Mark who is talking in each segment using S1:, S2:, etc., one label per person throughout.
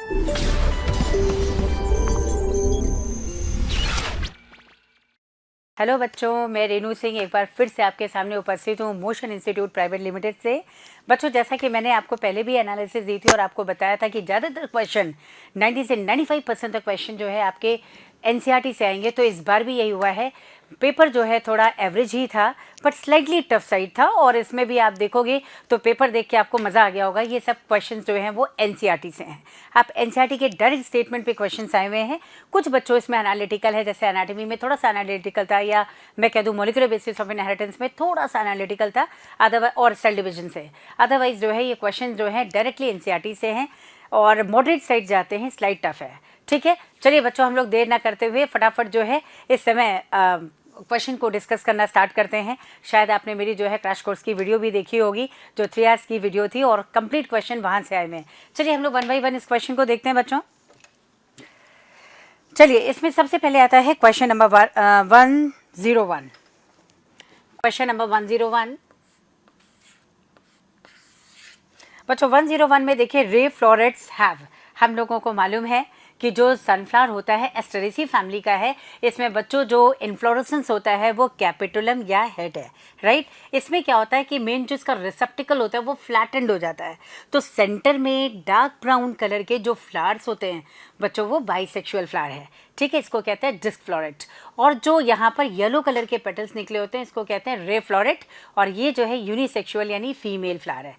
S1: Hello बच्चों, मैं रेनू सिंह एक बार फिर से आपके सामने उपस्थित हूँ मोशन इंस्टीट्यूट प्राइवेट लिमिटेड से। बच्चों, जैसा कि मैंने आपको पहले भी एनालिसिस दी थी और आपको बताया था कि ज़्यादातर क्वेश्चन 90 से 95% तक क्वेश्चन जो है आपके एनसीईआरटी से आएंगे, तो इस बार भी यही हुआ है। पेपर जो है थोड़ा एवरेज ही था, बट स्लाइटली टफ साइड था, और इसमें भी आप देखोगे तो पेपर देख के आपको मज़ा आ गया होगा। ये सब क्वेश्चंस जो हैं वो एनसीईआरटी से हैं। आप एनसीईआरटी के डायरेक्ट स्टेटमेंट पे क्वेश्चंस आए हुए हैं। कुछ बच्चों इसमें एनालिटिकल है, जैसे एनाटॉमी में थोड़ा सा एनालिटिकल था, या मैं कह दूँ मॉलिक्यूलर बेसिस ऑफ इनहेरिटेंस में थोड़ा सा एनालिटिकल था, अदरवाइज और सेल डिवीजन से। अदरवाइज जो है ये क्वेश्चन जो है डायरेक्टली एनसीईआरटी से हैं और मॉडरेट साइड जाते हैं, स्लाइड टफ है। ठीक है, चलिए बच्चों, हम लोग देर ना करते हुए फटाफट जो है इस समय क्वेश्चन को डिस्कस करना स्टार्ट करते हैं। शायद आपने मेरी जो है क्रैश कोर्स की वीडियो भी देखी होगी, जो 3 आवर्स की वीडियो थी, और कंप्लीट क्वेश्चन वहाँ से आए हुए हैं। चलिए हम लोग 1 बाय 1 इस क्वेश्चन को देखते हैं बच्चों। चलिए, इसमें सबसे पहले आता है क्वेश्चन नंबर 101। क्वेश्चन नंबर 101 बच्चों, 101 में देखिए, रे फ्लोरेट्स हैव, हम लोगों को मालूम है कि जो सनफ्लावर होता है एस्टेरेसी फैमिली का है। इसमें बच्चों जो इन्फ्लोरेसेंस होता है वो कैपिटुलम या हेड है, राइट। इसमें क्या होता है कि मेन जो इसका रिसेप्टिकल होता है वो फ्लैटेंड हो जाता है, तो सेंटर में डार्क ब्राउन कलर के जो फ्लावर्स होते हैं बच्चों, वो बाइसेक्सुअल फ्लावर है। ठीक है, इसको कहते हैं डिस्क फ्लोरेट। और जो यहाँ पर येलो कलर के पेटल्स निकले होते हैं इसको कहते हैं रे फ्लोरेट, और ये जो है यूनिसेक्सुअल यानी फीमेल फ्लावर है।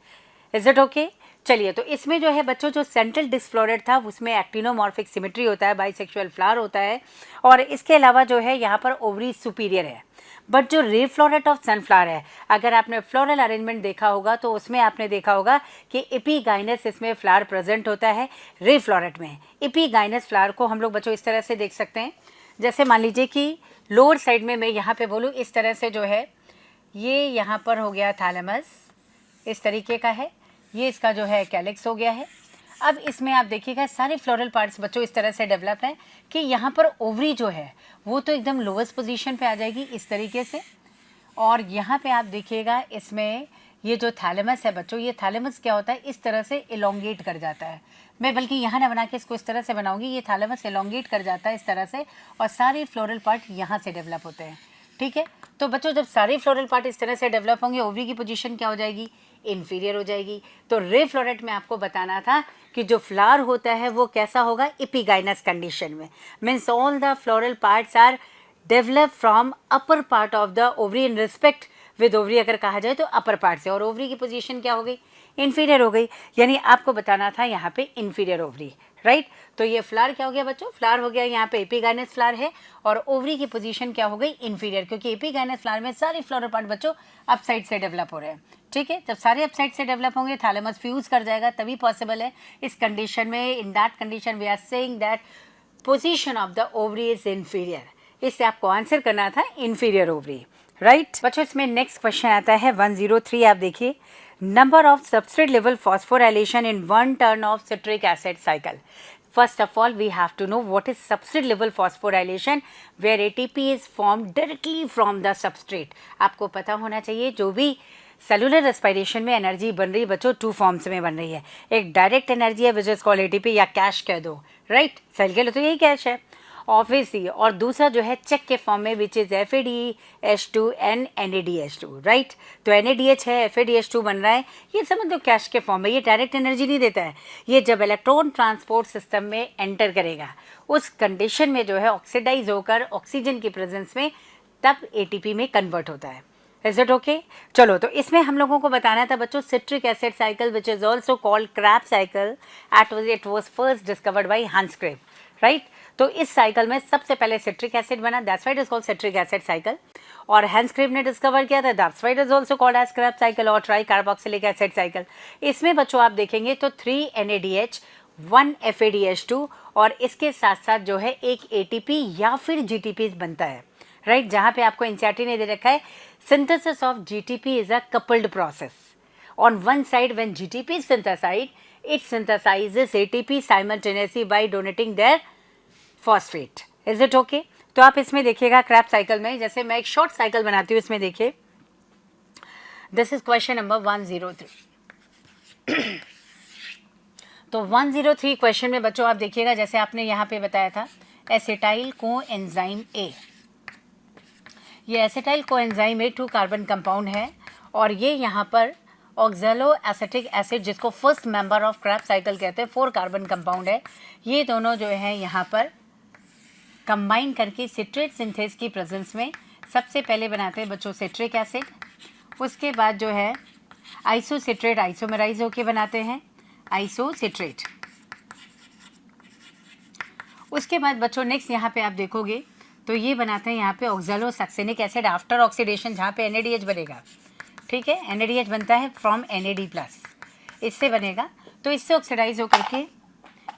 S1: Is it okay? चलिए, तो इसमें जो है बच्चों, जो सेंट्रल डिस्क फ्लोरेट था उसमें एक्टिनोमॉर्फिक सिमेट्री होता है, बाइसेक्सुअल फ्लावर होता है, और इसके अलावा जो है यहाँ पर ओवरी सुपीरियर है। बट जो रे फ्लोरेट ऑफ सनफ्लावर है, अगर आपने फ्लोरल अरेंजमेंट देखा होगा तो उसमें आपने देखा होगा कि एपीगाइनस इसमें फ्लावर प्रेजेंट होता है। रे फ्लोरेट में एपीगाइनस फ्लावर को हम लोग बच्चों इस तरह से देख सकते हैं। जैसे मान लीजिए कि लोअर साइड में मैं यहाँ पे बोलूँ, इस तरह से जो है ये यहाँ पर हो गया थैलेमस, इस तरीके का है। ये इसका जो है कैलिक्स हो गया है। अब इसमें आप देखिएगा सारे फ्लोरल पार्ट्स बच्चों इस तरह से डेवलप हैं कि यहाँ पर ओवरी जो है वो तो एकदम लोवेस्ट पोजीशन पे आ जाएगी इस तरीके से, और यहाँ पे आप देखिएगा इसमें ये जो थैलेमस है बच्चों, ये थैलेमस क्या होता है, इस तरह से इलोंगेट कर जाता है। मैं बल्कि यहाँ ना बना के इसको इस तरह से बनाऊंगी, ये थैलेमस इलोंगेट कर जाता है इस तरह से, और सारे फ्लोरल पार्ट यहाँ से डेवलप होते हैं। ठीक है, तो बच्चों जब सारे फ्लोरल पार्ट इस तरह से डेवलप होंगे, ओवरी की पोजीशन क्या हो जाएगी, इन्फीरियर हो जाएगी। तो रे फ्लोरेट में आपको बताना था कि जो फ्लावर होता है वो कैसा होगा, एपिगाइनस कंडीशन में, means all the floral parts are develop from upper part of the ovary in respect with ovary, अगर कहा जाए तो अपर पार्ट से, और ओवरी की पोजीशन क्या हो गई, इन्फीरियर हो गई। यानी आपको बताना था यहाँ पे इन्फीरियर ओवरी, राइट। तो ये फ्लावर क्या हो गया बच्चों, फ्लावर हो गया यहाँ पे एपिगाइनस फ्लावर है, और ओवरी की पोजीशन क्या हो गई, इन्फीरियर, क्योंकि एपिगाइनस फ्लावर में सारे फ्लोरल पार्ट बच्चों अप साइड से डेवलप हो रहे हैं। ठीक है, जब सारे अप साइड से डेवलप होंगे थैलेमस फ्यूज कर जाएगा, तभी पॉसिबल है। इस कंडीशन में, in that condition we are saying that position of the ovary is inferior. इससे आपको आंसर करना था इन्फीरियर ओवरी, राइट। बच्चों इसमें नेक्स्ट क्वेश्चन आता है 103। आप देखिए, number of substrate level phosphorylation in 1 turn of citric acid cycle. First of all, we have to know what is substrate level phosphorylation, where ATP is formed directly from the substrate. आपको पता होना चाहिए, जो भी cellular respiration में energy बन रही है बच्चों, 2 फॉर्म्स में बन रही है। एक डायरेक्ट एनर्जी है विच इज कॉल्ड एटीपी, या कैश कह दो, राइट। सेल के लिए तो यही कैश है ऑब्वियसली, और दूसरा जो है चेक के फॉर्म में which is FADH2 and NADH2, right. तो NADH है, FADH2 बन रहा है, ये समझ लो कैश के फॉर्म में। ये डायरेक्ट एनर्जी नहीं देता है, ये जब इलेक्ट्रॉन ट्रांसपोर्ट सिस्टम में एंटर करेगा उस कंडीशन में जो है ऑक्सीडाइज होकर ऑक्सीजन की प्रेजेंस में तब ATP में कन्वर्ट होता है। Is it okay? चलो, तो इसमें हम लोगों को बताना था बच्चों citric acid cycle which is also called crab cycle, it was first discovered by Hans Kreb, right. तो इस साइकिल में सबसे पहले सिट्रिक एसिड बना, that's why it is called citric acid cycle, और हांस क्रेब ने डिस्कवर किया था, that's why it is also called as crab cycle और ट्राई कार्बोक्सिलिक एसिड साइकिल। इसमें बच्चों आप देखेंगे तो 3 NADH 1 FADH2, और इसके साथ साथ जो है एक ATP या फिर GTP बनता है, राइट। जहाँ पे आपको एनसीईआरटी ने दे रखा है synthesis of GTP is a coupled process. On one side when GTP is synthesized, it synthesizes ATP simultaneously by donating their phosphate. Is it okay? तो आप इसमें देखिएगा क्रैब साइकिल में, जैसे मैं एक शॉर्ट साइकिल बनाती हूँ, इसमें देखिए, दिस इज क्वेश्चन नंबर 103। तो 103 क्वेश्चन में बच्चों आप देखिएगा, जैसे आपने यहाँ पे बताया था एसिटाइल कोएंजाइम ए, ये acetyl coenzyme A 2 carbon compound है और ये यहाँ पर ऑक्जेलो एसिटिक एसिड, जिसको first member of Krebs cycle कहते हैं, 4 कार्बन कंपाउंड है। ये दोनों जो है यहाँ पर कंबाइन करके सिट्रेट सिंथेस की प्रेजेंस में सबसे पहले बनाते हैं बच्चों सिट्रिक एसिड, उसके बाद जो है आइसोसिट्रेट आइसोमराइज होके बनाते हैं आइसोसिट्रेट। उसके बाद बच्चों नेक्स्ट यहाँ पे आप देखोगे तो ये बनाते हैं यहाँ पे ऑक्जेलो सक्सेनिक एसिड आफ्टर ऑक्सीडेशन, जहाँ पे NADH बनेगा, ठीक है, NADH बनता है फ्रॉम NAD+, इससे बनेगा, तो इससे ऑक्सीडाइज होकर के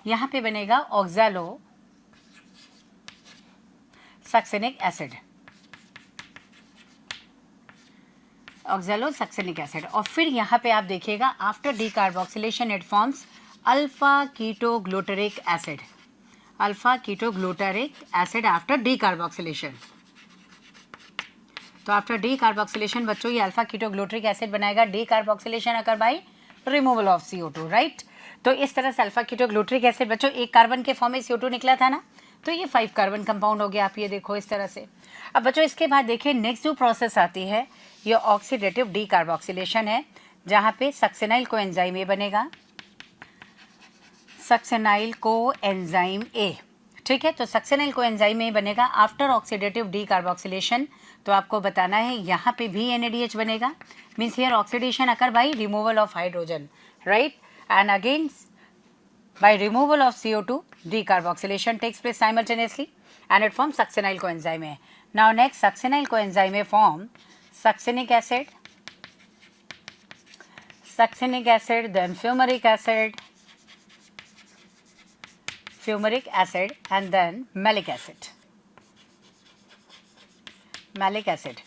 S1: यहाँ पे बनेगा oxalo succinic acid, oxalosuccinic acid. और फिर यहाँ पे आप देखिएगा after decarboxylation it forms alpha ketoglutaric acid, alpha ketoglutaric acid after decarboxylation. तो आफ्टर डीकार्बोक्सिलेशन बच्चों ये अल्फा कीटोग्लूटरिक एसिड बनाएगा, decarboxylation occur by removal of CO2, right. तो इस तरह से अल्फा कीटोग्लूटरिक एसिड बच्चों एक कार्बन के फॉर्म में CO2 निकला था ना, तो ये 5 कार्बन कंपाउंड हो गया, आप ये देखो इस तरह से। अब बच्चों इसके बाद देखिए नेक्स्ट जो प्रोसेस आती है ये ऑक्सीडेटिव डीकार्बोक्सिलेशन है, जहाँ पे सक्सेनाइल कोएंजाइम ए बनेगा, सक्सेनाइल कोएंजाइम ए, ठीक है। तो सक्सेनाइल कोएंजाइम ए बनेगा आफ्टर ऑक्सीडेटिव डीकार्बोक्सिलेशन, तो आपको बताना है यहाँ पे भी NADH बनेगा, means here oxidation occur by removal of hydrogen, right, and again by removal of CO2 decarboxylation takes place simultaneously and it forms succinyl coenzyme A. Now next succinyl coenzyme A form succinic acid, then fumaric acid and then malic acid,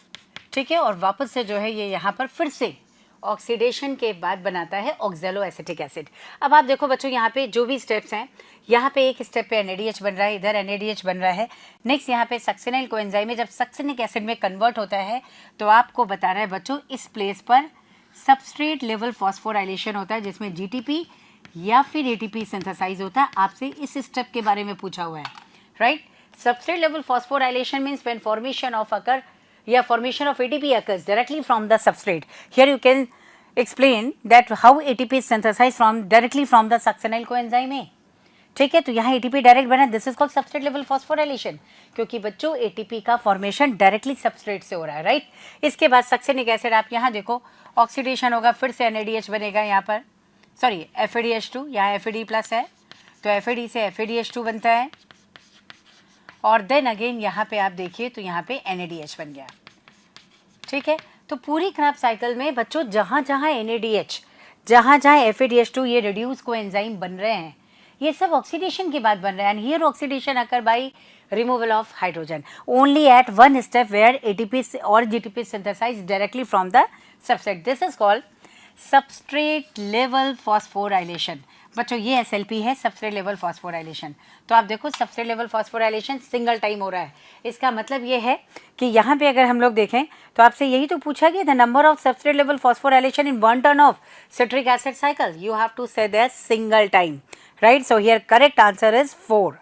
S1: ठीक है। और वापस से जो है ये यहाँ पर फिर से ऑक्सीडेशन के बाद बनाता है ऑक्जेलो एसिटिक एसिड। अब आप देखो बच्चों यहाँ पे जो भी स्टेप्स हैं, यहाँ पे एक स्टेप पे NADH बन रहा है, इधर NADH बन रहा है, नेक्स्ट यहाँ पे सक्सेनाइल कोएंजाइम में जब सक्सेनिक एसिड में कन्वर्ट होता है तो आपको बताना है बच्चों इस प्लेस पर सबस्ट्रेट लेवल फॉस्फोराइलेशन होता है, जिसमें GTP या फिर ATP सिंथेसाइज होता है। आपसे इस स्टेप के बारे में पूछा हुआ है, right. Substrate level phosphorylation means when formation of occur या formation of ATP occurs directly from the substrate. Here you can explain that how ATP is synthesized directly from the succinyl coenzyme A. ठीक है, तो यहाँ ATP direct बना, this is called substrate level phosphorylation, क्योंकि बच्चों ATP का formation directly substrate से हो रहा है, राइट। इसके बाद सक्सेनिक एसिड आप यहाँ देखो ऑक्सीडेशन होगा, फिर से NADH बनेगा यहाँ पर, सॉरी FADH2, यहाँ FAD+ है तो FAD से FADH2 बनता है और देन अगेन यहाँ पे आप देखिए तो यहाँ पे NADH बन गया, ठीक है। तो पूरी क्रेब्स साइकिल में बच्चों जहाँ जहाँ NADH, जहाँ जहाँ FADH2 ये रिड्यूस कोएंजाइम बन रहे हैं, ये सब ऑक्सीडेशन के बाद बन रहे हैं, and here oxidation occur by removal of hydrogen only at one step where ATP और GTP synthesize directly from the substrate, this is called substrate level phosphorylation. बच्चों ये SLP है, सबस्ट्रेट लेवल फॉस्फोराइलेशन। तो आप देखो substrate level phosphorylation single time हो रहा है, इसका मतलब ये है कि यहाँ पे अगर हम लोग देखें तो आपसे यही तो पूछा गया, the number of substrate level phosphorylation in one turn of citric acid cycle, you have to say that single time, right. So here correct answer is 4,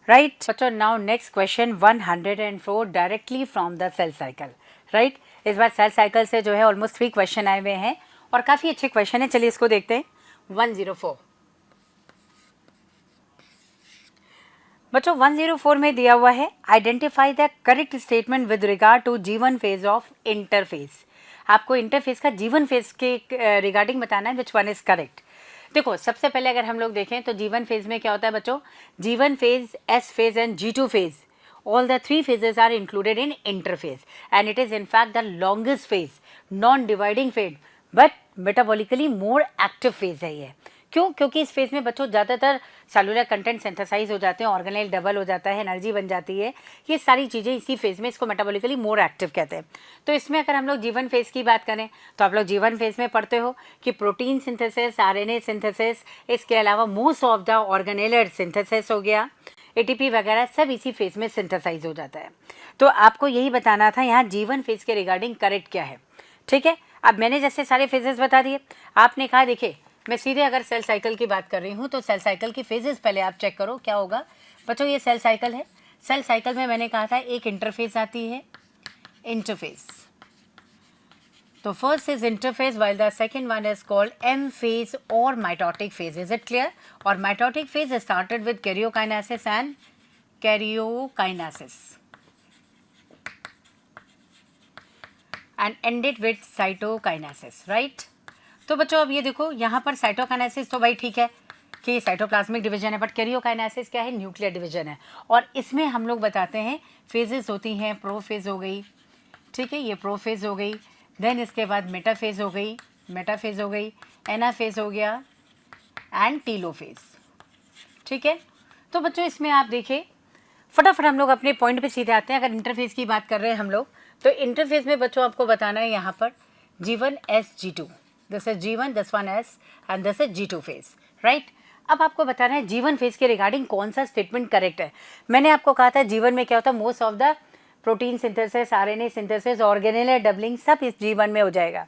S1: right. बच्चों now next question 104 directly from the cell cycle, right. इस बार cell cycle से जो है almost 3 question आए हुए हैं और काफ़ी अच्छे क्वेश्चन है, चलिए इसको देखते हैं। 104 बच्चों 104 में दिया हुआ है identify the correct statement with regard to G1 phase of interphase. आपको इंटरफेस का G1 फेज के रिगार्डिंग बताना है, विच वन इज करेक्ट। देखो सबसे पहले अगर हम लोग देखें तो G1 फेज में क्या होता है बच्चों, G1 phase, S phase and G2 phase, all the 3 phases are included in interphase and it is in fact the longest phase, non-dividing phase but metabolically more active phase है ये। क्यों? क्योंकि इस फेज में बच्चों ज़्यादातर सेलुलर कंटेंट सिंथेसाइज हो जाते हैं, ऑर्गेनेल डबल हो जाता है, एनर्जी बन जाती है, ये सारी चीज़ें इसी फेज में, इसको मेटाबॉलिकली मोर एक्टिव कहते हैं। तो इसमें अगर हम लोग G1 फेज की बात करें तो आप लोग G1 फेज में पढ़ते हो कि प्रोटीन सिंथेसिस, RNA सिंथेसिस, इसके अलावा मोस्ट ऑफ द ऑर्गेनेलर सिंथेसिस हो गया, ATP वगैरह सब इसी फेज में सिंथेसाइज हो जाता है। तो आपको यही बताना था यहाँ G1 फेज के रिगार्डिंग करेक्ट क्या है, ठीक है। अब मैंने जैसे सारे फेजेस बता दिए, आपने कहा देखिए मैं सीधे अगर सेल साइकिल की बात कर रही हूँ तो सेल साइकिल की फेजेस पहले आप चेक करो क्या होगा। बच्चों ये सेल साइकिल है। सेल साइकिल में मैंने कहा था एक इंटरफेस आती है, इंटरफेस। तो first is interface while the second one is called M phase or mitotic phase. Is it clear? और mitotic phase is started with karyokinasis and karyokinasis and ended with cytokinesis, right? तो बच्चों अब ये देखो यहाँ पर cytokinesis तो भाई ठीक है कि साइटोप्लाज्मिक डिवीजन है, बट कैरियोकाइनेसिस क्या है, न्यूक्लियर डिवीजन है। और इसमें हम लोग बताते हैं फेजेस होती हैं, प्रोफेज हो गई, ठीक है, ये प्रोफेज हो गई, देन इसके बाद मेटाफेज हो गई, मेटाफेज हो गई, एनाफेज हो गया एंड टीलोफेज, ठीक है। तो बच्चों इसमें आप देखिए फटाफट हम लोग अपने पॉइंट पे सीधे आते हैं। अगर इंटरफेज की बात कर रहे हैं हम लोग तो इंटरफेज में बच्चों आपको बताना है यहाँ पर G1 S G2, this is G1, this one S and this is G2 phase, right. अब आपको बताना है G1 फेज के रिगार्डिंग कौन सा स्टेटमेंट करेक्ट है। मैंने आपको कहा था G1 में क्या होता है, most of the protein synthesis, RNA synthesis, organelle doubling सब इस G1 में हो जाएगा।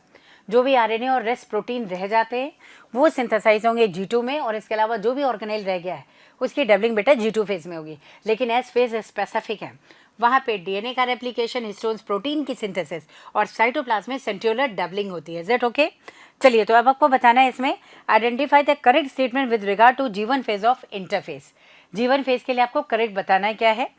S1: जो भी आरएनए और रेस्ट प्रोटीन रह जाते हैं वो सिंथेसाइज होंगे G2 में, और इसके अलावा जो भी ऑर्गेनेल रह गया है उसकी डबलिंग बेटा G2 फेज में होगी। लेकिन एस फेज स्पेसिफिक है, वहाँ पे डीएनए का रेप्लिकेशन, हिस्टोन्स प्रोटीन की सिंथेसिस और साइटोप्लाज्म में सेंट्रियोलर डबलिंग होती है। Is it okay? चलिए तो अब आपको बताना है इसमें identify the correct statement with regard to G1 phase of interphase. G1 phase के लिए आपको करेक्ट बताना है क्या है,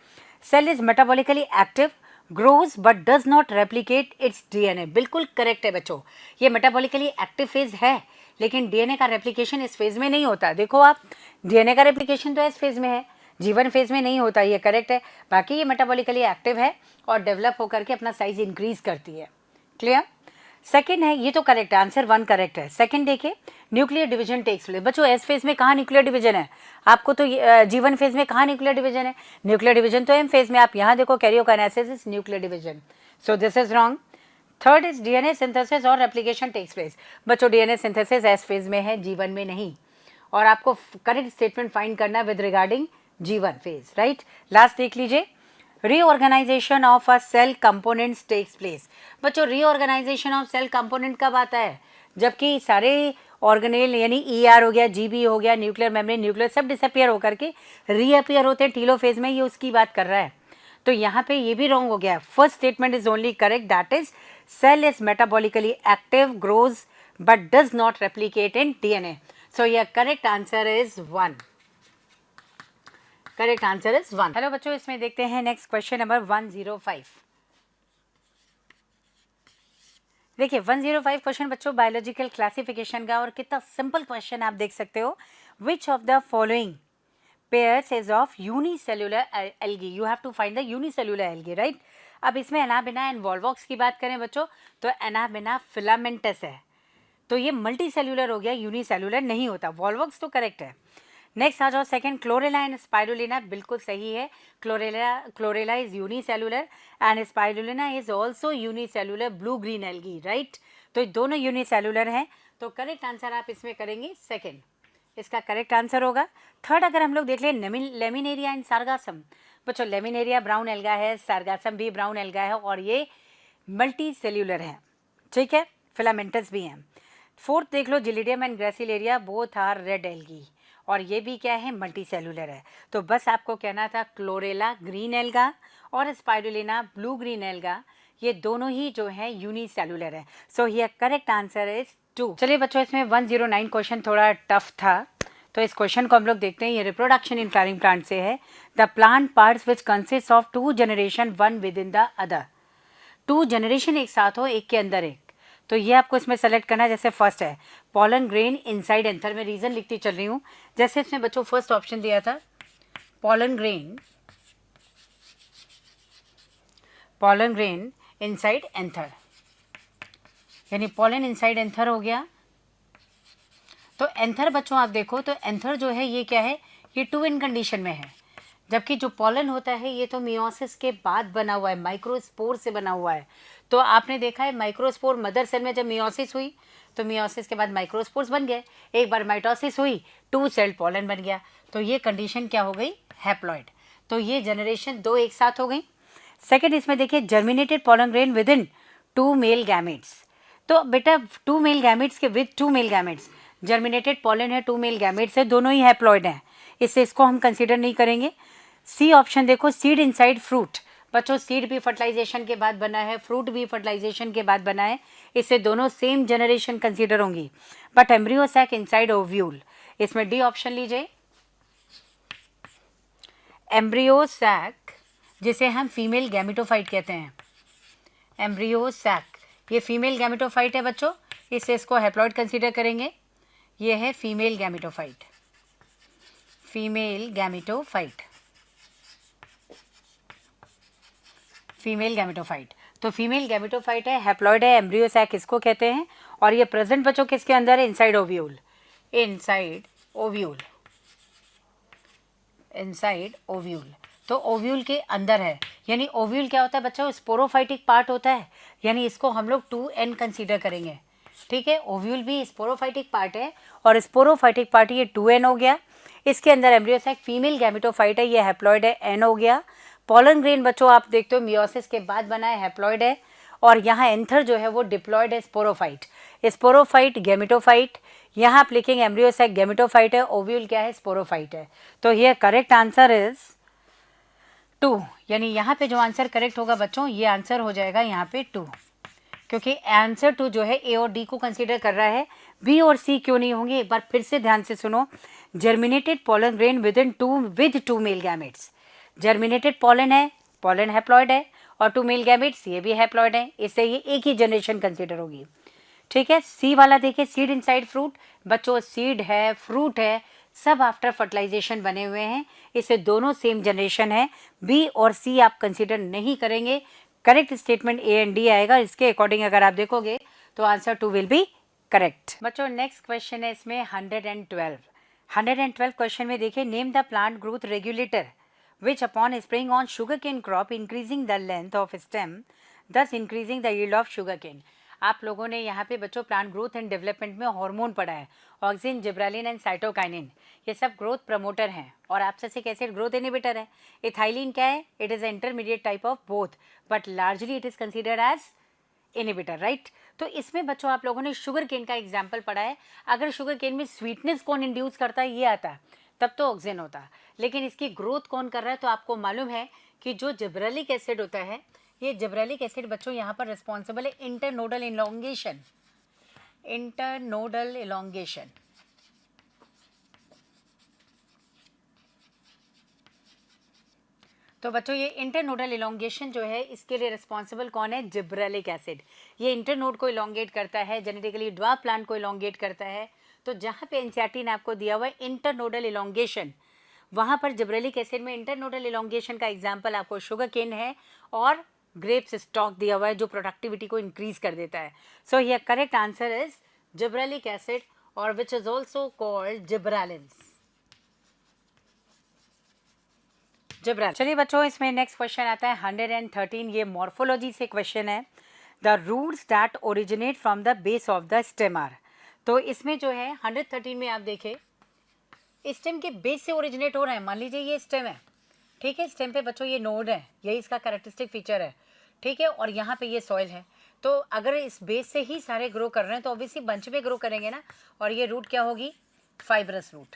S1: cell is metabolically active, grows but does not replicate its DNA. बिल्कुल करेक्ट है बच्चों, ये मेटाबॉलिकली एक्टिव फेज है लेकिन डीएनए का रेप्लिकेशन इस फेज में नहीं होता। देखो आप, डीएनए का रेप्लिकेशन तो इस फेज में है, G1 फेज में नहीं होता, ये करेक्ट है। बाकी ये मेटाबॉलिकली एक्टिव है और डेवलप होकर के अपना साइज इंक्रीज करती है। क्लियर? सेकंड है, ये तो करेक्ट है, आंसर 1 करेक्ट है। सेकंड देखिए, न्यूक्लियर डिवीजन टेक्स प्लेस। बच्चों एस फेज में कहाँ न्यूक्लियर डिवीजन है? आपको तो G1 फेज में कहाँ न्यूक्लियर डिवीजन है? न्यूक्लियर डिवीजन तो एम फेज में। आप यहाँ देखो karyokinesis is nuclear division, so this is wrong. Third is DNA synthesis और रेप्लिकेशन टेक्स प्लेस। बच्चों डीएनए सिंथेसिस एस फेज में है, G1 में नहीं। और आपको करेक्ट स्टेटमेंट फाइंड करना with regarding G1 phase, right. Last देख लीजिए, reorganisation of a cell components takes place. बच्चों रीऑर्गेनाइजेशन ऑफ सेल कंपोनेंट कब आता है? जबकि सारे ऑर्गेनेल यानी ER हो गया, GB हो गया, न्यूक्लियर मेम्ब्रेन, न्यूक्लियर सब डिसअपियर होकर के रीअपियर होते हैं टीलोफेज में, ये उसकी बात कर रहा है। तो यहाँ पे ये भी रॉन्ग हो गया। First statement is only correct, that is cell is metabolically active, grows but does not replicate in DNA. So your correct answer is 1। Correct answer is 1। Hello बच्चों, इसमें देखते हैं नेक्स्ट क्वेश्चन नंबर 105। देखिए 105 question बच्चों biological classification का, और कितना simple question आप देख सकते हो। Which of the following pairs is of unicellular algae? You have to find the unicellular algae, right. अब इसमें एनाबिना एंड वॉल्वॉक्स की बात करें बच्चों तो एनाबिना फिलामेंटस है, तो ये मल्टी सेल्युलर हो गया, यूनिसेल्युलर नहीं होता। वॉल्वॉक्स तो करेक्ट है। नेक्स्ट आ जाओ सेकंड, क्लोरेला एंड स्पाइरुलिना, बिल्कुल सही है। Chlorella is unicellular and spirulina is also unicellular blue green algae, right. तो दोनों यूनिसेल्युलर हैं, तो करेक्ट आंसर आप इसमें करेंगे सेकंड, इसका करेक्ट आंसर होगा। थर्ड अगर हम लोग देख लें लेमिनेरिया एंड सार्गासम। बच्चों लेमिनेरिया ब्राउन एल्गा है, सार्गासम भी ब्राउन एल्गा है और ये मल्टी सेल्युलर है, ठीक है, फिलामेंटस भी हैं। फोर्थ देख लो gelidium and gracilaria, both are red algae, और ये भी क्या है, मल्टी सेल्युलर है। तो बस आपको कहना था क्लोरेला ग्रीन एल्गा और स्पाइरुलिना ब्लू ग्रीन एल्गा, ये दोनों ही जो है यूनिसेल्युलर है। सो हियर करेक्ट आंसर इज 2। चलिए बच्चों इसमें 109 क्वेश्चन थोड़ा टफ था, तो इस क्वेश्चन को हम लोग देखते हैं। ये रिप्रोडक्शन इन फ्लावरिंग प्लांट से है। The plant parts which consist of 2 generation one with in the other. 2 generation एक साथ हो, एक के अंदर एक, तो ये आपको इसमें सेलेक्ट करना है। जैसे फर्स्ट है पॉलन ग्रेन इनसाइड एंथर, में रीजन लिखती चल रही हूँ। जैसे इसमें बच्चों फर्स्ट ऑप्शन दिया था पॉलन ग्रेन इनसाइड एंथर, यानी पॉलन इनसाइड एंथर हो गया। तो एंथर बच्चों आप देखो तो एंथर जो है ये क्या है, ये 2 इन कंडीशन में है, जबकि जो पॉलन होता है ये तो मियोसिस के बाद बना हुआ है, माइक्रोस्पोर से बना हुआ है। तो आपने देखा है माइक्रोस्पोर मदर सेल में जब मियोसिस हुई तो मियोसिस के बाद माइक्रोस्पोर्स बन गए, एक बार माइटोसिस हुई 2 सेल पॉलन बन गया, तो ये कंडीशन क्या हो गई, हैप्लॉइड। तो ये जनरेशन 2 एक साथ हो गई। सेकेंड इसमें देखिए germinated pollen grain with in 2 male gametes. तो बेटा 2 मेल गैमेट्स के with 2 male gametes, germinated pollen है, 2 मेल गैमेट्स है, दोनों ही हैप्लॉइड हैं, इससे इसको हम कंसीडर नहीं करेंगे। सी ऑप्शन देखो, सीड इनसाइड फ्रूट। बच्चों सीड भी फर्टिलाइजेशन के बाद बना है, फ्रूट भी फर्टिलाइजेशन के बाद बना है, इससे दोनों सेम जनरेशन कंसीडर होंगी। But embryo sac inside ovule, इसमें डी ऑप्शन लीजिए। एम्ब्रियो सैक जिसे हम फीमेल गैमेटोफाइट कहते हैं, एम्ब्रियो सैक ये फीमेल गैमेटोफाइट है बच्चों, इससे इसको हैप्लॉइड कंसीडर करेंगे। ये है female gametophyte, female gametophyte, female gametophyte. तो फीमेल गैमेटोफाइट है, हैप्लॉइड है, एम्ब्रियो सैक इसको कहते हैं। और ये प्रेजेंट बच्चों किसके अंदर है? Inside ovule, inside ovule, inside ovule. तो ओव्यूल के अंदर है, यानी ओव्यूल क्या होता है बच्चों? स्पोरोफाइटिक पार्ट होता है, यानी इसको हम लोग 2n कंसीडर करेंगे। ठीक है, ओव्यूल भी स्पोरोफाइटिक पार्ट है और स्पोरोफाइटिक पार्ट ये 2n हो गया। इसके अंदर एम्ब्रियो सैक फीमेल गैमेटोफाइट है, ये हैप्लॉइड है, n हो गया। पॉलन ग्रेन बच्चों आप देखते हो मियोसिस के बाद बना है, हैप्लॉइड है। और यहाँ एंथर जो है वो डिप्लॉइड है, स्पोरोफाइट, स्पोरोफाइट गैमेटोफाइट। यहाँ आप लिखेंगे एम्ब्रियो सैक गैमेटोफाइट है, ओव्यूल क्या है? स्पोरोफाइट है। तो ये करेक्ट आंसर इज 2, यानी यहाँ पे जो आंसर करेक्ट होगा बच्चों, ये आंसर हो जाएगा यहाँ पे 2, क्योंकि आंसर 2 जो है ए और डी को कंसीडर कर रहा है, बी और सी क्यों नहीं होंगे? एक बार फिर से ध्यान से सुनो। Germinated pollen grain with 2 male gametes, germinated pollen है, पॉलन हैप्लॉइड है, और 2 मेल गैमेट्स ये भी हैप्लॉइड है, इससे ये एक ही जनरेशन कंसीडर होगी। ठीक है, सी वाला देखिए, सीड इनसाइड फ्रूट। बच्चों सीड है, फ्रूट है, सब आफ्टर फर्टिलाइजेशन बने हुए हैं, इससे दोनों सेम जनरेशन है। बी और सी आप कंसीडर नहीं करेंगे, correct statement A and D आएगा। इसके अकॉर्डिंग अगर आप देखोगे तो आंसर 2 विल बी करेक्ट। बच्चों नेक्स्ट क्वेश्चन है इसमें 112 क्वेश्चन में देखिए, name the plant growth regulator which upon spraying on sugarcane crop increasing the length of stem thus increasing the yield of sugarcane। आप लोगों ने यहाँ पे बच्चों प्लांट ग्रोथ एंड डेवलपमेंट में हार्मोन पढ़ा है, ऑक्सिन, जिब्रालिन एंड साइटोकाइनिन, ये सब ग्रोथ प्रमोटर हैं और एब्सिसिक एसिड ग्रोथ इनहिबिटर है। इथाइलिन क्या है? It is intermediate type of both but largely it is considered as inhibitor, right. तो इसमें बच्चों आप लोगों ने शुगर केन का एग्जाम्पल पढ़ा है। अगर शुगर केन में स्वीटनेस कौन इंड्यूस करता है, ये आता है, तब तो ऑक्सिन होता है, लेकिन इसकी ग्रोथ कौन कर रहा है? तो आपको मालूम है कि जो जिब्रेलिक एसिड होता है, ये जिब्रेलिक एसिड बच्चों यहाँ पर रिस्पॉन्सिबल है इंटरनोडल इलॉन्गेशन, इंटरनोडल इलॉन्गेशन। तो बच्चों ये इंटरनोडल इलॉन्गेशन जो है, इसके लिए रिस्पॉन्सिबल कौन है? Gibberellic acid. ये इंटरनोड को इलॉन्गेट करता है, जेनेटिकली ड्वार्फ प्लांट को इलॉन्गेट करता है। तो जहाँ पे एनसीईआरटी ने आपको दिया हुआ है इंटरनोडल इलॉन्गेशन, वहाँ पर जिब्रेलिक एसिड में इंटरनोडल इलॉन्गेशन का एग्जाम्पल आपको शुगर केन है और ग्रेप्स स्टॉक दिया हुआ है जो प्रोडक्टिविटी को इंक्रीज कर देता है। सो ये correct answer is gibberellic acid और विच इज ऑल्सो कॉल्ड जिब्रालिन्स, जिब्राल। चलिए बच्चों इसमें नेक्स्ट क्वेश्चन आता है 113, ये मॉर्फोलॉजी से क्वेश्चन है। The roots that originate from the base of the stem are. तो इसमें जो है 113 में आप देखें, स्टेम के बेस से ओरिजिनेट हो रहा है। मान लीजिए ये स्टेम है, ठीक है, स्टेम पे बच्चों ये नोड है, यही इसका कैरेक्टरिस्टिक फीचर है, ठीक है, और यहाँ पे ये सॉइल है। तो अगर इस बेस से ही सारे ग्रो कर रहे हैं तो ऑब्वियसली बंच में ग्रो करेंगे ना, और ये रूट क्या होगी? फाइब्रस रूट,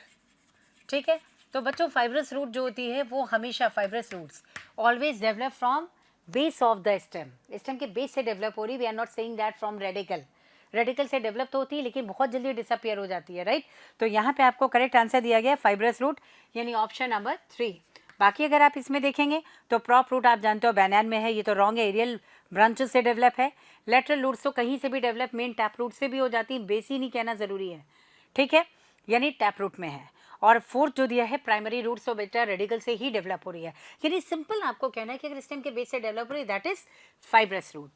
S1: ठीक है। तो बच्चों फाइब्रस रूट जो होती है वो हमेशा, fibrous roots always develop from base of the stem, stem के बेस से डेवलप हो रही। We are not saying that from radicle, radicle से डेवलप तो होती है लेकिन बहुत जल्दी डिसअपियर हो जाती है, राइट। तो यहाँ पे आपको करेक्ट आंसर दिया गया फाइब्रस रूट, यानी ऑप्शन नंबर 3। बाकी अगर आप इसमें देखेंगे तो प्रॉप रूट आप जानते हो बैनान में है, ये तो रॉन्ग है, एरियल ब्रांचेस से डेवलप है। लेटरल रूट्स तो कहीं से भी डेवलप, मेन टैप रूट से भी हो जाती है, बेस ही नहीं कहना ज़रूरी है, ठीक है, यानी टैप रूट में है। और फोर्थ जो दिया है प्राइमरी रूट्स, तो बेटा रेडिकल से ही डेवलप हो रही है, यानी सिंपल आपको कहना है कि अगर स्टेम के बेस से डेवलप हो रही है दैट इज फाइब्रस रूट।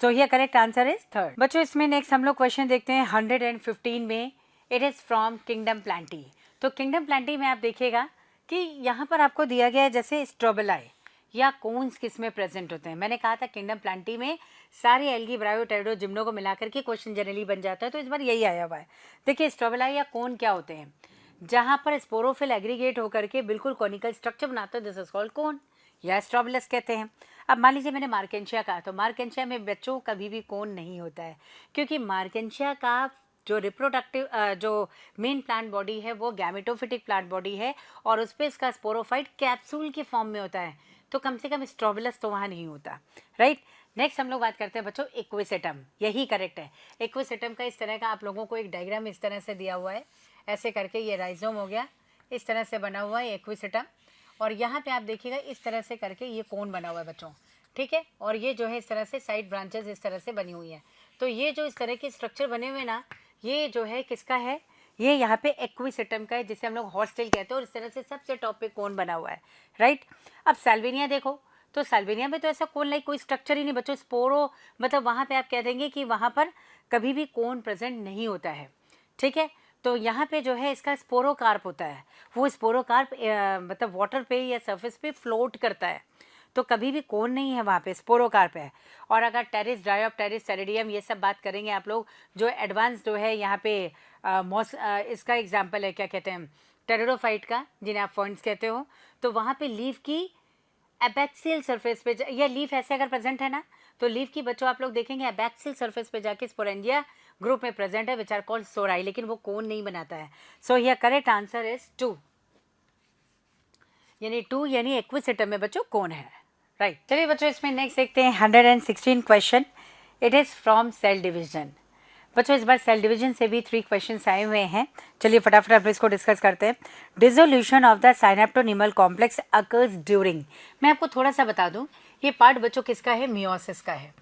S1: सो ये करेक्ट आंसर इज 3rd। बच्चों इसमें नेक्स्ट हम लोग क्वेश्चन देखते हैं 115 में, it is from kingdom Plantae. तो किंगडम प्लांटी में आप देखिएगा कि यहाँ पर आपको दिया गया है जैसे स्ट्रोबेलाई या कोन्स किस में प्रेजेंट होते हैं। मैंने कहा था किंगडम प्लांटी में सारे एल्गी, ब्रायोटेरिडो, जिम्नो को मिलाकर के क्वेश्चन जनरली बन जाता है, तो इस बार यही आया हुआ है। देखिए स्ट्रोबेलाई या कोन क्या होते हैं? जहाँ पर स्पोरोफिल एग्रीगेट होकर के बिल्कुल कॉनिकल स्ट्रक्चर बनाते हैं, दिस इज कॉल्ड कोन या स्ट्रोबिलस कहते हैं। अब मान लीजिए मैंने मार्केंशिया कहा, तो मार्केंशिया में बच्चों कभी भी कोन नहीं होता है, क्योंकि मार्केंशिया का जो रिप्रोडक्टिव जो मेन प्लांट बॉडी है वो गैमेटोफिटिक प्लांट बॉडी है और उस पर इसका स्पोरोफाइट कैप्सूल के फॉर्म में होता है, तो कम से कम स्ट्रोबिलस तो वहाँ नहीं होता, राइट। नेक्स्ट हम लोग बात करते हैं बच्चों इक्विसेटम, यही करेक्ट है। इक्विसेटम का इस तरह का आप लोगों को एक डायग्राम इस तरह से दिया हुआ है, ऐसे करके ये राइजोम हो गया, इस तरह से बना हुआ है इक्विसेटम, और यहाँ पे आप देखिएगा इस तरह से करके ये कोन बना हुआ है बच्चों, ठीक है। और ये जो है इस तरह से साइड ब्रांचेस इस तरह से बनी हुई हैं। तो ये जो इस तरह के स्ट्रक्चर बने हुए ना, ये जो है किसका है, ये यहाँ पे एक्विसेटम का है, जिसे हम लोग हॉर्सटेल कहते हैं, और इस तरह से सबसे टॉप पे कोन बना हुआ है, राइट। अब साल्विनिया देखो, तो साल्विनिया में तो ऐसा कोन लाइक कोई स्ट्रक्चर ही नहीं बच्चों, स्पोरो मतलब वहाँ पे आप कह देंगे कि वहाँ पर कभी भी कोन प्रेजेंट नहीं होता है, ठीक है। तो यहाँ पे जो है इसका स्पोरोकार्प होता है, वो स्पोरोकार्प मतलब वाटर पे या सरफेस पे फ्लोट करता है, तो कभी भी कोन नहीं है वहाँ पे, स्पोरोकार्प है। और अगर टेरिस ड्रायोप्टेरिस सेरेडियम ये सब बात करेंगे आप लोग, जो एडवांस जो है यहाँ पे इसका एग्जाम्पल है, क्या कहते हैं, टेरिडोफाइट का, जिन्हें आप फॉइंट्स कहते हो, तो वहाँ पे लीफ की एबैक्सियल सरफेस पे या लीफ ऐसे अगर प्रेजेंट है ना, तो लीफ की बच्चों आप लोग देखेंगे एबैक्सियल सरफेस पे जाके स्पोरेंजिया ग्रुप में प्रेजेंट है, विच आर कॉल्ड सोराई, लेकिन वो कोन नहीं बनाता है। सो हियर करेक्ट आंसर इज 2, यानी 2 यानी एक्विसेटम में बच्चों कोन है, राइट। चलिए बच्चों इसमें नेक्स्ट देखते हैं 116 question. It is from cell division. बच्चों इस बार सेल डिवीजन से भी 3 क्वेश्चंस आए हुए हैं, चलिए फटाफट आप इसको डिस्कस करते हैं। Dissolution of the synaptonemal complex occurs during, मैं आपको थोड़ा सा बता दूं, ये पार्ट बच्चों किसका है, मियोसिस का है,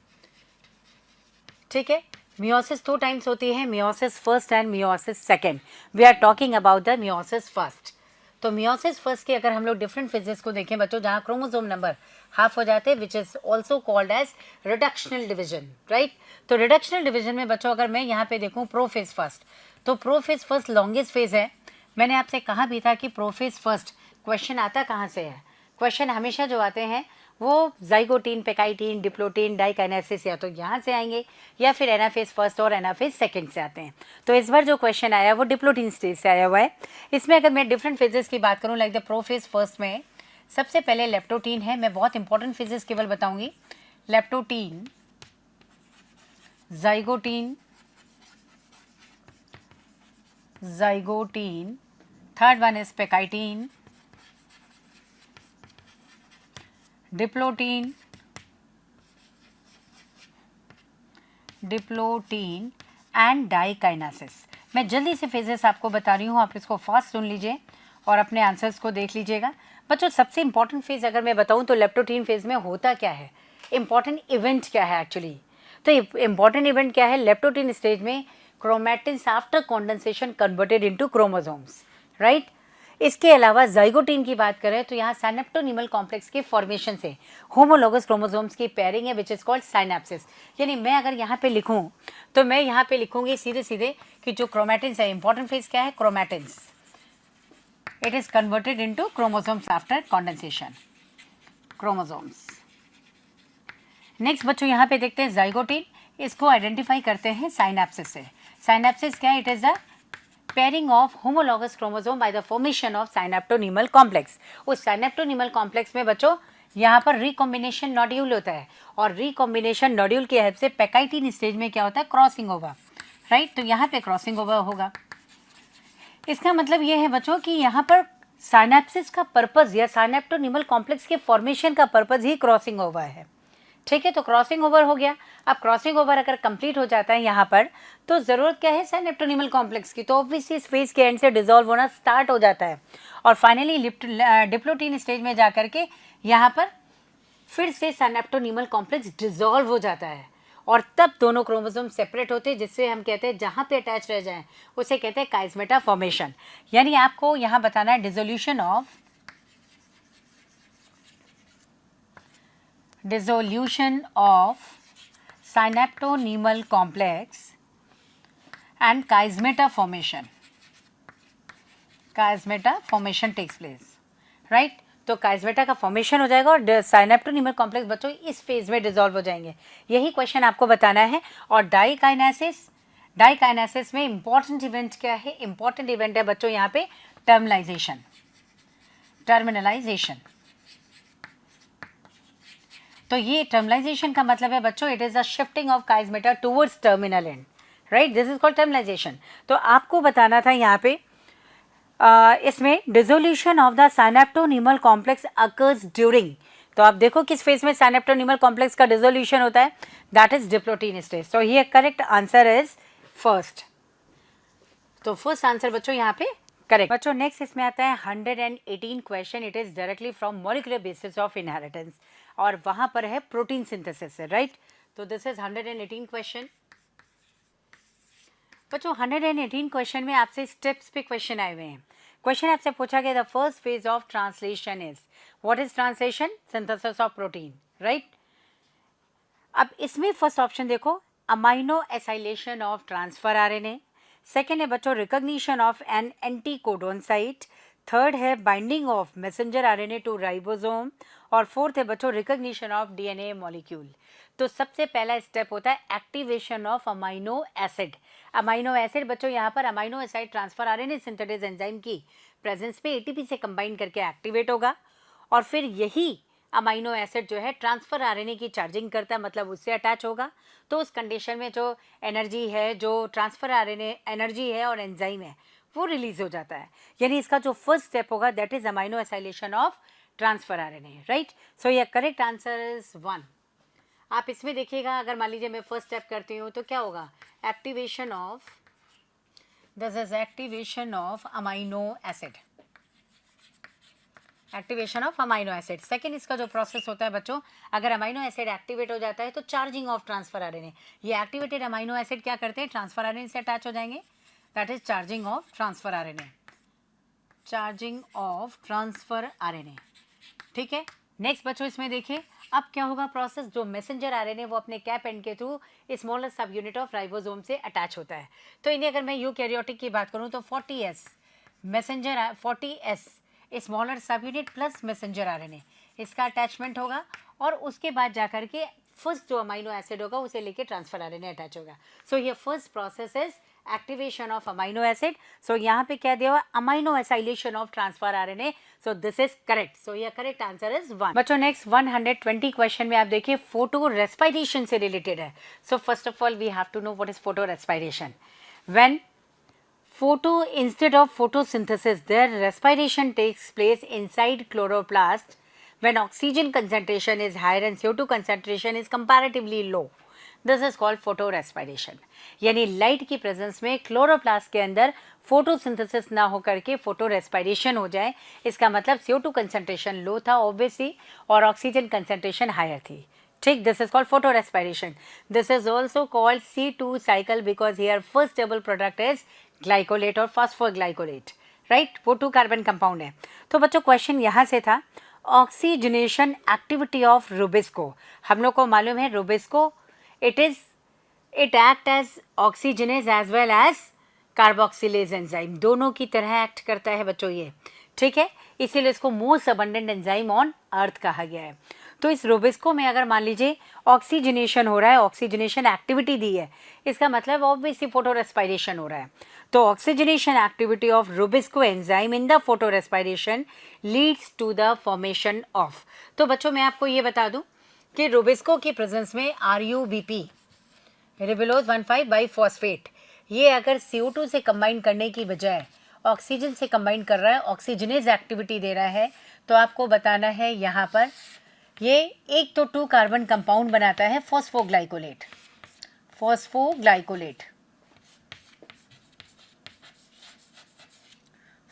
S1: ठीक है। मियोसिस 2 टाइम्स होती है, meiosis first and meiosis second. We are talking about the meiosis first. तो मियोसिस फर्स्ट के अगर हम लोग डिफरेंट फेजेस को देखें बच्चों, जहाँ क्रोमोसोम नंबर हाफ हो जाते हैं, which is also called as reductional division, right. तो रिडक्शनल डिवीजन में बच्चों अगर मैं यहाँ पे देखूँ प्रोफेज फर्स्ट, तो प्रोफेज फर्स्ट लॉन्गेस्ट फेज है। मैंने आपसे कहा भी था कि प्रोफेज फर्स्ट क्वेश्चन आता कहाँ से है, क्वेश्चन हमेशा जो आते हैं वो जाइगोटीन, पेकाइटीन, डिप्लोटीन, डाइकाइनेसिस या तो यहाँ से आएंगे या फिर एनाफेज फर्स्ट और एनाफेज सेकंड से आते हैं। तो इस बार जो क्वेश्चन आया वो डिप्लोटीन स्टेज से आया हुआ है। इसमें अगर मैं डिफरेंट फेजेस की बात करूँ, लाइक द प्रोफेज फर्स्ट में सबसे पहले लेप्टोटीन है, मैं बहुत इंपॉर्टेंट फेजेस केवल बताऊंगी, leptotene, zygotene, zygotene, third one is pachytene, diplotene, diplotene and diakinesis. मैं जल्दी से फेजेस आपको बता रही हूँ, आप इसको फास्ट सुन लीजिए और अपने आंसर्स को देख लीजिएगा। बच्चों सबसे इंपॉर्टेंट फेज अगर मैं बताऊँ तो लेप्टोटीन फेज में होता क्या है, इंपॉर्टेंट इवेंट क्या है एक्चुअली, तो इंपॉर्टेंट इवेंट क्या है, लेप्टोटीन स्टेज में chromatins after condensation converted into chromosomes, right. इसके अलावा जाइगोटीन की बात करें तो यहाँ साइनेप्टोनीमल कॉम्प्लेक्स के फॉर्मेशन से होमोलोगस क्रोमोसोम्स की पेयरिंग है, विच इज कॉल्ड साइनेप्सिस। यानी मैं अगर यहाँ पे लिखूँ तो मैं यहाँ पे लिखूँगी सीधे सीधे कि जो क्रोमैटिन्स है, इंपॉर्टेंट फेज क्या है, chromatins, it is converted into chromosomes after condensation, chromosomes. Next बच्चों यहाँ पे देखते हैं जाइगोटीन, इसको आइडेंटिफाई करते हैं साइनेप्सिस से। साइनेप्सिस क्या है, it is a pairing of homologous chromosome by the formation of synaptonemal complex. उस साइनेप्टोनीमल कॉम्प्लेक्स में बच्चों यहाँ पर रिकॉम्बिनेशन नॉड्यूल होता है, और रिकॉम्बिनेशन नॉड्यूल की हेल्प से पेकाइटीन स्टेज में क्या होता है, क्रॉसिंग ओवर, राइट। तो यहाँ पे क्रॉसिंग ओवर होगा। इसका मतलब ये है बच्चों कि यहाँ पर साइनेप्सिस का पर्पज या साइनेप्टोनीमल कॉम्प्लेक्स के फॉर्मेशन का पर्पज ही क्रॉसिंग ओवर है, ठीक है। तो क्रॉसिंग ओवर हो गया। अब क्रॉसिंग ओवर अगर कंप्लीट हो जाता है यहाँ पर, तो ज़रूरत क्या है साइनेप्टोनीमल कॉम्प्लेक्स की, तो ऑब्वियसली इस फेज के एंड से डिसॉल्व होना स्टार्ट हो जाता है, और फाइनली डिप्लोटीन स्टेज में जा करके यहाँ पर फिर से साइनेप्टोनीमल कॉम्प्लेक्स डिसॉल्व हो जाता है, और तब दोनों क्रोमोसोम सेपरेट होते हैं, जिससे हम कहते हैं जहाँ पे अटैच रह जाएं उसे कहते हैं काइस्मेटा फॉर्मेशन। यानी आपको यहाँ बताना है dissolution of synaptonemal complex and chiasmata formation takes place, right। तो काइस्मेटा का फॉर्मेशन हो जाएगा और साइनेप्टोनीमल कॉम्प्लेक्स बच्चों इस फेज में डिसॉल्व हो जाएंगे, यही क्वेश्चन आपको बताना है। और डाइकाइनेसिस में इंपॉर्टेंट इवेंट क्या है, इंपॉर्टेंट इवेंट है बच्चों यहाँ पे टर्मिनलाइजेशन। तो ये टर्मिनलाइजेशन का मतलब है बच्चों, it is a shifting of chiasmata towards terminal end, right, this is called terminalization. तो आपको बताना था यहाँ पे इसमें dissolution of the synaptonemal complex occurs during, तो आप देखो किस फेज में साइनेप्टोनीमल कॉम्प्लेक्स का डिसोल्यूशन होता है, that is diplotene stage. So here correct answer is first. तो फर्स्ट आंसर बच्चों यहाँ पे करेक्ट। बच्चों नेक्स्ट इसमें आता है 118 question, it is directly from molecular basis of inheritance, और वहां पर है प्रोटीन सिंथेसिस से, राइट। तो दिस इज 118 क्वेश्चन। बच्चों 118 क्वेश्चन में आपसे स्टेप्स पे क्वेश्चन आए हुए हैं। क्वेश्चन आपसे पूछा गया the first phase of translation is, what is translation? Synthesis of protein, right. अब इसमें फर्स्ट ऑप्शन देखो, amino acylation of transfer RNA, second है बच्चों recognition of an anticodon site, third है binding of messenger RNA to ribosome, और fourth है बच्चों recognition of DNA molecule. तो सबसे पहला स्टेप होता है activation of amino acid. Amino acid बच्चों यहाँ पर amino acid transfer RNA synthesis enzyme की प्रेजेंस पे एटीपी से कंबाइन करके एक्टिवेट होगा, और फिर यही अमाइनो एसिड जो है ट्रांसफर आरएनए की चार्जिंग करता है, मतलब उससे अटैच होगा। तो उस कंडीशन में जो एनर्जी है, जो ट्रांसफर आरएनए एनर्जी है और एंजाइम है, वो रिलीज हो जाता है। यानी इसका जो फर्स्ट स्टेप होगा that is amino acylation of transfer RNA, right. So ये करेक्ट आंसर इज 1। आप इसमें देखिएगा, अगर मान लीजिए मैं फर्स्ट स्टेप करती हूँ तो क्या होगा, activation of, this is activation of amino acid, activation of amino acid. Second इसका जो प्रोसेस होता है बच्चों, अगर अमाइनो एसिड एक्टिवेट हो जाता है तो चार्जिंग ऑफ ट्रांसफर आरएनए, ये एक्टिवेटेड अमाइनो एसिड क्या करते हैं, ट्रांसफर आरएनए से अटैच हो जाएंगे, that is charging of transfer RNA, charging of transfer RNA, ठीक है। नेक्स्ट बच्चों इसमें देखिए अब क्या होगा प्रोसेस, जो मैसेंजर आरएनए वो अपने कैप एंड के थ्रू स्मॉलर सब यूनिट ऑफ राइबोसोम से अटैच होता है। तो इन्हें अगर मैं यूकैरियोटिक की बात करूं तो 40S मैसेंजर 40S स्मॉलर सब यूनिट प्लस मैसेंजर आरएनए इसका अटैचमेंट होगा, और उसके बाद जाकर के फर्स्ट जो अमाइनो एसिड होगा उसे लेके ट्रांसफर आरएनए अटैच होगा। सो ये first process is activation of amino acid. So यहाँ पे क्या दिया हुआ, amino acylation of transfer RNA. So this is correct. So ये करेक्ट आंसर इज 1। बच्चों नेक्स्ट 120 क्वेश्चन में आप देखिए फोटो रेस्पिरेशन से रिलेटेड है। So first of all we have to know what is photo respiration. When instead of photosynthesis, their respiration takes place inside chloroplast when oxygen concentration is higher and CO2 concentration is comparatively low. This is called photorespiration. यानी light की presence में chloroplast के अंदर photosynthesis ना होकर के photo respiration हो जाए, इसका मतलब CO2 कंसंट्रेशन लो था ऑब्वियसली और ऑक्सीजन कंसंट्रेशन हायर थी, ठीक। This is called photo respiration. This is also called C2 cycle because here first stable product is glycolate और फॉस्फोग्लाइकोलेट, राइट। वो 2 कार्बन कंपाउंड है। तो बच्चों क्वेश्चन यहाँ से था ऑक्सीजनेशन एक्टिविटी ऑफ रुबिस्को। हम लोग को मालूम है rubisco it act as oxygenase as well as carboxylase enzyme, दोनों की तरह एक्ट करता है बच्चों ये, ठीक है। इसीलिए इसको most abundant enzyme on earth कहा गया है। तो इस रुबिस्को में अगर मान लीजिए ऑक्सीजनेशन हो रहा है, ऑक्सीजनेशन एक्टिविटी दी है, इसका मतलब ऑब्वियसली फोटो रेस्पिरेशन हो रहा है। तो oxygenation activity of rubisco enzyme in the photo respiration leads to the formation of. तो बच्चों मैं आपको ये बता दूं कि रुबिस्को की प्रेजेंस में RuBP रिबुलोज 1,5 बाइफॉस्फेट, ये अगर CO2 से कंबाइन करने की बजाय ऑक्सीजन से कंबाइन कर रहा है, ऑक्सीजनेज एक्टिविटी दे रहा है, तो आपको बताना है यहाँ पर ये एक तो 2 कार्बन कंपाउंड बनाता है फॉस्फोग्लाइकोलेट, फॉस्फोग्लाइकोलेट,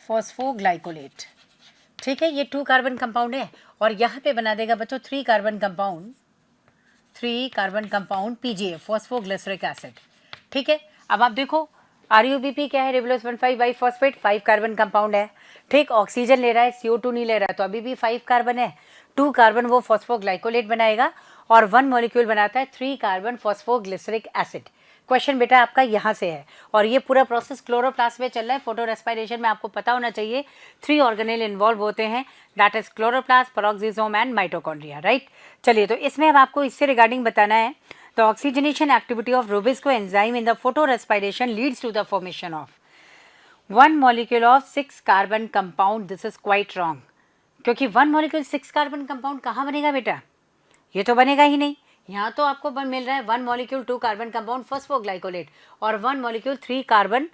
S1: फॉस्फोग्लाइकोलेट, ठीक है। ये 2 कार्बन कंपाउंड है और यहाँ पे बना देगा बच्चों 3 carbon compound, 3 carbon compound PGA phosphoglyceric acid, ठीक है। अब आप देखो RuBP क्या है, रिबुलोज 1,5 बाइफॉस्फेट 5 कार्बन कंपाउंड है, ठीक। ऑक्सीजन ले रहा है, CO2 नहीं ले रहा है, तो अभी भी 5 कार्बन है, 2 कार्बन वो फॉस्फोग्लाइकोलेट बनाएगा और 1 मॉलिक्यूल बनाता है 3 कार्बन फॉस्फोग्लिसरिक एसिड। क्वेश्चन बेटा आपका यहाँ से है और ये पूरा प्रोसेस क्लोरोप्लास्ट में चल रहा है। फोटो रेस्पिरेशन में आपको पता होना चाहिए 3 ऑर्गेनेल इन्वॉल्व होते हैं, that is chloroplast, peroxisome and mitochondria, right. चलिए तो इसमें अब आपको इससे रिगार्डिंग बताना है the oxygenation activity of rubisco enzyme in the photo respiration leads to the formation of 1 molecule of 6 carbon compound. This is quite wrong, क्योंकि 1 molecule 6 carbon compound कहाँ बनेगा बेटा, ये तो बनेगा ही नहीं, यहाँ तो आपको मिल रहा है 1 मॉलिक्यूल 2 कार्बन कंपाउंड फॉस्फोग्लाइकोलेट और 1 molecule 3 carbon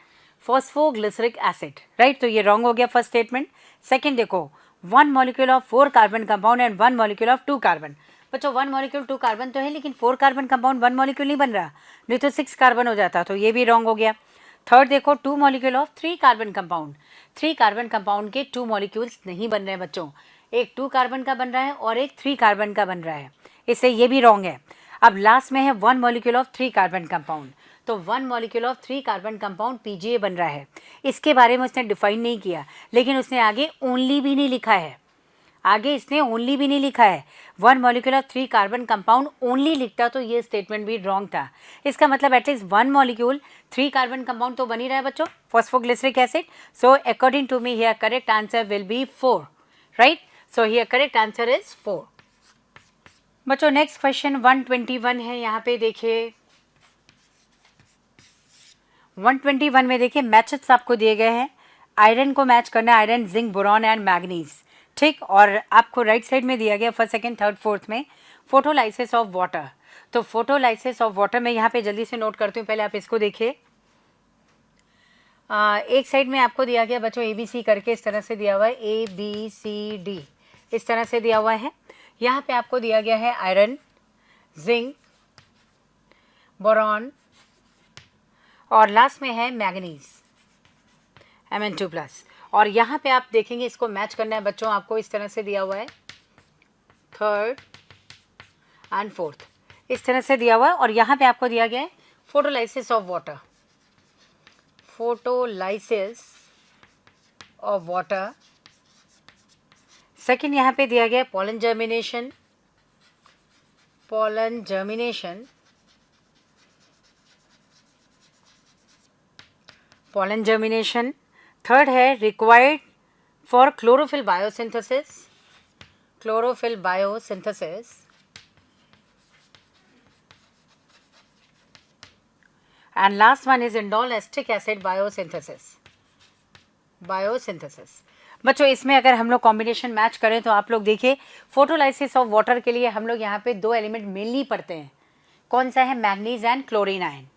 S1: phosphoglyceric acid, right. तो ये रॉन्ग हो गया फर्स्ट स्टेटमेंट। सेकंड देखो, 1 molecule of 4 carbon compound and 1 molecule of 2 carbon. बच्चों 1 मॉलिक्यूल 2 कार्बन तो है, लेकिन 4 कार्बन कंपाउंड 1 मॉलिक्यूल नहीं बन रहा, नहीं तो 6 कार्बन हो जाता, तो ये भी रॉन्ग हो गया। थर्ड देखो, 2 molecule of 3 carbon compound, 3 carbon compound के 2 मॉलिक्यूल्स नहीं बन रहे हैं बच्चों, एक 2 कार्बन का बन रहा है और एक 3 कार्बन का बन रहा है, इससे ये भी रॉन्ग है। अब लास्ट में है 1 मॉलिक्यूल ऑफ 3 कार्बन कंपाउंड, तो 1 molecule of 3 carbon compound PGA बन रहा है। इसके बारे में उसने डिफाइन नहीं किया, लेकिन उसने आगे ओनली भी नहीं लिखा है, आगे इसने ओनली भी नहीं लिखा है। 1 molecule of 3 carbon compound only लिखता तो ये स्टेटमेंट भी रॉन्ग था। इसका मतलब एटलीस्ट 1 मॉलिक्यूल 3 कार्बन कंपाउंड तो बन ही रहा है बच्चों, phosphoglyceric acid. So according to me here correct answer will be 4, right. So here correct answer is 4। बच्चों नेक्स्ट क्वेश्चन 121 है, यहाँ पे देखिए 121 में देखिए मैचेस आपको दिए गए हैं, आयरन को मैच करना है, iron, zinc, boron and manganese, ठीक। और आपको राइट साइड में दिया गया फर्स्ट, सेकंड, थर्ड, फोर्थ में फोटोलाइसिस ऑफ वाटर। तो फोटोलाइसिस ऑफ वाटर में यहाँ पे जल्दी से नोट करती हूँ, पहले आप इसको देखिए। एक साइड में आपको दिया गया बच्चों ABC करके, इस तरह से दिया हुआ है ABCD, इस तरह से दिया हुआ है। यहाँ पे आपको दिया गया है आयरन, जिंक, बोरॉन और लास्ट में है मैग्नीज Mn2+। और यहाँ पे आप देखेंगे इसको मैच करना है बच्चों, आपको इस तरह से दिया हुआ है, थर्ड एंड फोर्थ, इस तरह से दिया हुआ है। और यहाँ पे आपको दिया गया है photolysis of water, photolysis of water. Second यहाँ पे दिया गया है pollen germination, pollen germination, pollen germination. Third है required for chlorophyll biosynthesis, chlorophyll biosynthesis. And last one is indole acetic acid biosynthesis, biosynthesis. बच्चों इसमें अगर हम लोग कॉम्बिनेशन मैच करें तो आप लोग देखिए, फोटोलाइसिस ऑफ वाटर के लिए हम लोग यहाँ पे 2 एलिमेंट मेनली पढ़ते हैं, कौन सा है, मैग्नीज एंड क्लोरीन आयन,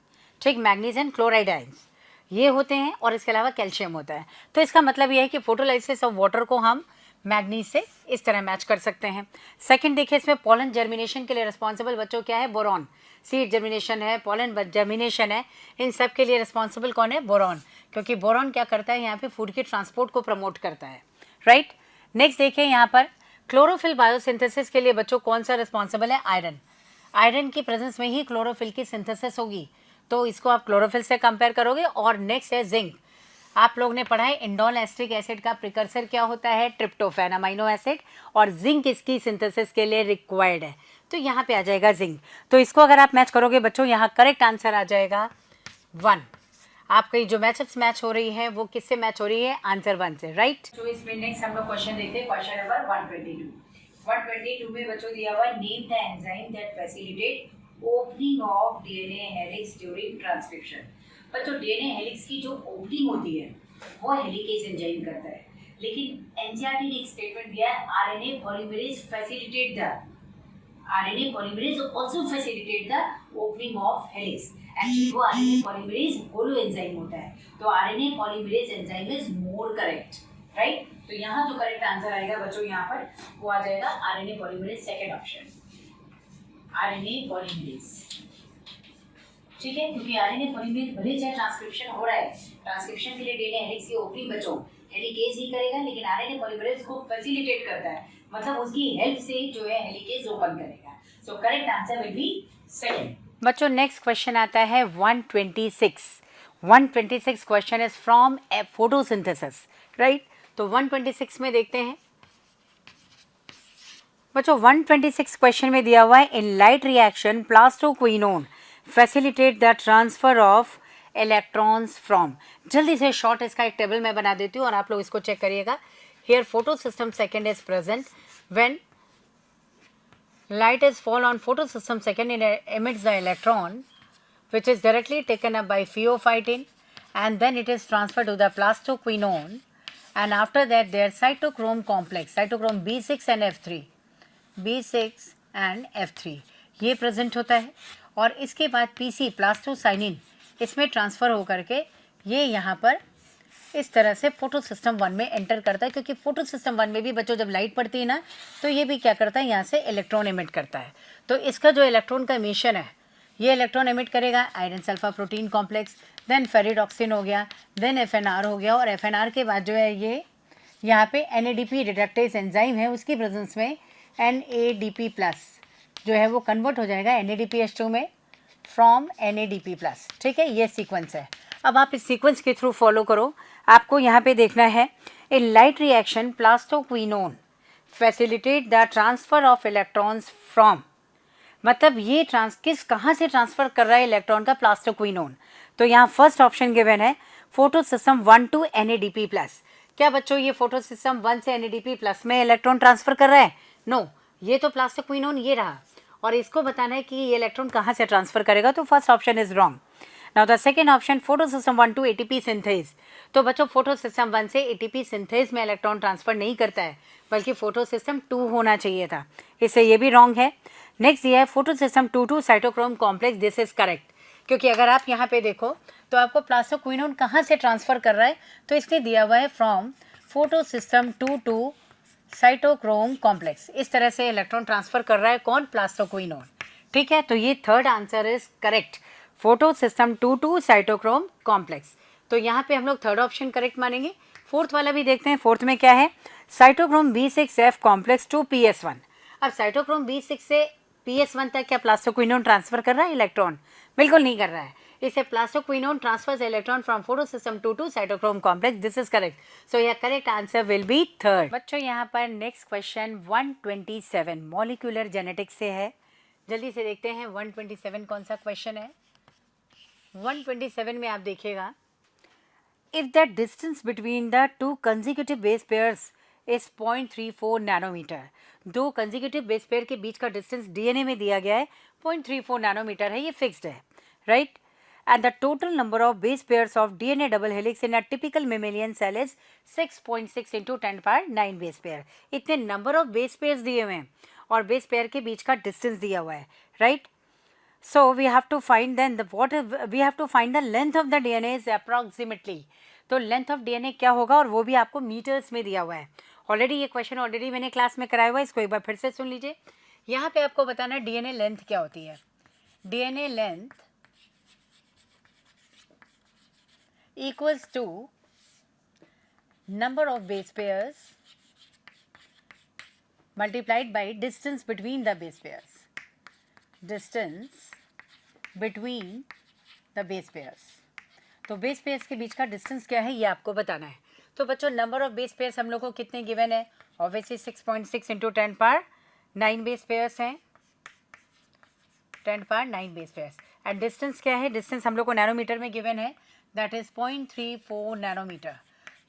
S1: ठीक, मैग्नीज एंड क्लोराइड आयन्स ये होते हैं, और इसके अलावा कैल्शियम होता है। तो इसका मतलब ये है कि फोटोलाइसिस ऑफ वाटर को हम मैग्नीज से इस तरह मैच कर सकते हैं। सेकंड देखिए, इसमें पॉलन जर्मिनेशन के लिए रिस्पॉन्सिबल बच्चों क्या है, बोरॉन, सीड जर्मिनेशन है, पॉलन जर्मिनेशन है, इन सब के लिए रिस्पॉन्सिबल कौन है, बोरॉन, क्योंकि बोरॉन क्या करता है, यहाँ पे फूड के ट्रांसपोर्ट को प्रमोट करता है, राइट। नेक्स्ट देखिए यहाँ पर क्लोरोफिल बायोसिंथेसिस के लिए बच्चों कौन सा रिस्पॉन्सिबल है, आयरन, आयरन की प्रेजेंस में ही क्लोरोफिल की सिंथेसिस होगी, तो इसको आप क्लोरोफिल से कंपेयर करोगे। और नेक्स्ट है जिंक, आप लोग ने पढ़ा है इंडोल एस्टिक एसिड का प्रिकर्सर क्या होता है, ट्रिप्टोफैन अमाइनो एसिड, और जिंक इसकी सिंथेसिस के लिए रिक्वायर्ड है, तो यहाँ पे आ जाएगा जिंक। तो इसको अगर आप मैच करोगे बच्चों, यहाँ करेक्ट आंसर आ जाएगा 1। आपकी जो मैचअप्स मैच हो रही है वो किससे मैच हो रही है, आंसर 1 से, राइट। तो इसमें नेक्स्ट हम लोग क्वेश्चन देखते हैं, क्वेश्चन नंबर 122 में बच्चों दिया हुआ name the enzyme that facilitate opening of DNA helix during transcription. बच्चों डीएनए हेलिक्स की जो ओपनिंग होती है वो हेलिकेज एंजाइम करता है, लेकिन एनसीईआरटी ने एक स्टेटमेंट दिया है, RNA polymerase facilitate the, RNA polymerase also facilitate the opening of helix. Actually वो आरएनए पॉलीमरेज होलो एंजाइम होता है, तो RNA polymerase enzyme is more correct, right. तो यहाँ जो करेक्ट आंसर आएगा बच्चों यहाँ पर वो आ जाएगा RNA polymerase, second option, RNA polymerase, ठीक है, क्योंकि आरएनए पॉलीमरेज भले चाहे ट्रांसक्रिप्शन हो रहा है, ट्रांसक्रिप्शन के लिए डीएनए हेलिक्स की ओपनिंग बच्चों हेलिकेज ही करेगा, लेकिन आरएनए पॉलीमरेज को फैसिलिटेट करता है, मतलब उसकी हेल्प से जो है हेलिकेज ओपन करेगा। So correct answer will B second. बच्चों नेक्स्ट क्वेश्चन आता है 126। 126 question is from photosynthesis, right. तो 126 में देखते हैं बच्चों, 126 क्वेश्चन में दिया हुआ है, in light reaction plastoquinone facilitate the transfer of electrons from. जल्दी से शॉर्ट इसका एक टेबल मैं बना देती हूँ और आप लोग इसको चेक करिएगा। Here photo system second is present, when light is fall on photosystem second, it emits the electron which is directly taken up by pheophytin, and then it is transferred to the plastoquinone, and after that their cytochrome complex, cytochrome B6 and F3, B6 and F3, ये present होता है और इसके बाद PC plastocyanin इसमें transfer होकर के ये यहाँ पर इस तरह से फोटो सिस्टम 1 में एंटर करता है, क्योंकि फोटो सिस्टम 1 में भी बच्चों जब लाइट पड़ती है ना तो ये भी क्या करता है, यहाँ से इलेक्ट्रॉन एमिट करता है। तो इसका जो इलेक्ट्रॉन का एमिशन है, ये इलेक्ट्रॉन एमिट करेगा iron sulpha protein complex, then ferredoxin हो गया, देन एफएनआर हो गया, और एफएनआर के बाद जो है ये यहाँ पे एनएडीपी रिडक्टेज एंजाइम है, उसकी प्रेजेंस में एनएडीपी प्लस जो है वो कन्वर्ट हो जाएगा NADPH2 में फ्रॉम NADP प्लस। ठीक है, ये सीक्वेंस है। अब आप इस सीक्वेंस के थ्रू फॉलो करो। आपको यहाँ पे देखना है, in light reaction plastoquinone facilitate the transfer of electrons from, मतलब ये कहाँ से ट्रांसफ़र कर रहा है इलेक्ट्रॉन का, प्लास्टोक्विनोन। तो यहाँ फर्स्ट ऑप्शन गिवन है photo system 1 to NADP plus. क्या बच्चों ये फोटो सिस्टम 1 से NADP प्लस में इलेक्ट्रॉन ट्रांसफ़र कर रहा है? नो, ये तो प्लास्टोक्विनोन ये रहा, और इसको बताना है कि ये इलेक्ट्रॉन कहाँ से ट्रांसफ़र करेगा, तो first option is wrong. Now the second option photo system 1 to ATP synthase. तो बच्चों फोटो सिस्टम 1 से ATP सिंथेज में इलेक्ट्रॉन ट्रांसफ़र नहीं करता है, बल्कि फोटो सिस्टम 2 होना चाहिए था, इससे ये भी रॉन्ग है। नेक्स्ट ये है photo system 2 to cytochrome complex, this is correct, क्योंकि अगर आप यहाँ पे देखो तो आपको प्लास्टोक्विनोन कहाँ से ट्रांसफ़र कर रहा है, तो इसने दिया हुआ है from photo system 2 to cytochrome complex. इस तरह से इलेक्ट्रॉन ट्रांसफ़र कर रहा है कौन, प्लास्टोक्विनोन। ठीक है, तो ये third answer is correct, photo system 2 to cytochrome complex. तो यहाँ पे हम लोग थर्ड ऑप्शन करेक्ट मानेंगे। फोर्थ वाला भी देखते हैं, फोर्थ में क्या है, cytochrome B6F complex to PS1। अब साइटोक्रोम B6 से PS1 तक क्या प्लास्टोक्विनोन ट्रांसफ़र कर रहा है इलेक्ट्रॉन? बिल्कुल नहीं कर रहा है। इसे plastoquinone transfers electron from photo system 2 to cytochrome complex, this is correct. So यह correct answer will be third. बच्चों यहाँ पर नेक्स्ट क्वेश्चन 127 मॉलिक्यूलर जेनेटिक्स से है। जल्दी से देखते हैं 127 कौन सा क्वेश्चन है। 127 में आप देखिएगा, if the distance between the two consecutive base pairs is 0.34 nanometre. दो कंसेक्यूटिव बेस पेयर के बीच का डिस्टेंस DNA में दिया गया है 0.34 नैनोमीटर है, ये फिक्स्ड है, right. And the total number of base pairs of DNA double helix in a typical mammalian cell is 6.6 into 10⁻⁹ base pair। इतने number of base pairs दिए हुए हैं और base pair के बीच का distance दिया हुआ है, right? So we have to find then we have to find the length of the DNA is approximately। तो length of DNA क्या होगा, और वो भी आपको मीटर्स में दिया हुआ है। ऑलरेडी ये क्वेश्चन ऑलरेडी मैंने क्लास में कराया हुआ है, इसको एक बार फिर से सुन लीजिए। यहाँ पे आपको बताना है DNA लेंथ क्या होती है। DNA length equals to number of base pairs multiplied by distance between the base pairs, distance between the base pairs। तो बेस पेयर्स के बीच का डिस्टेंस क्या है ये आपको बताना है। तो बच्चों नंबर ऑफ बेस पेयर्स हम लोग को कितने गिवन है, ऑब्वियसली 6.6 इंटू 10⁻⁹ बेस पेयर्स हैं, 10⁻⁹ बेस पेयर्स। एंड डिस्टेंस क्या है, डिस्टेंस हम लोग को नैनोमीटर में गिवन है, दैट इज़ 0.34 नैनोमीटर।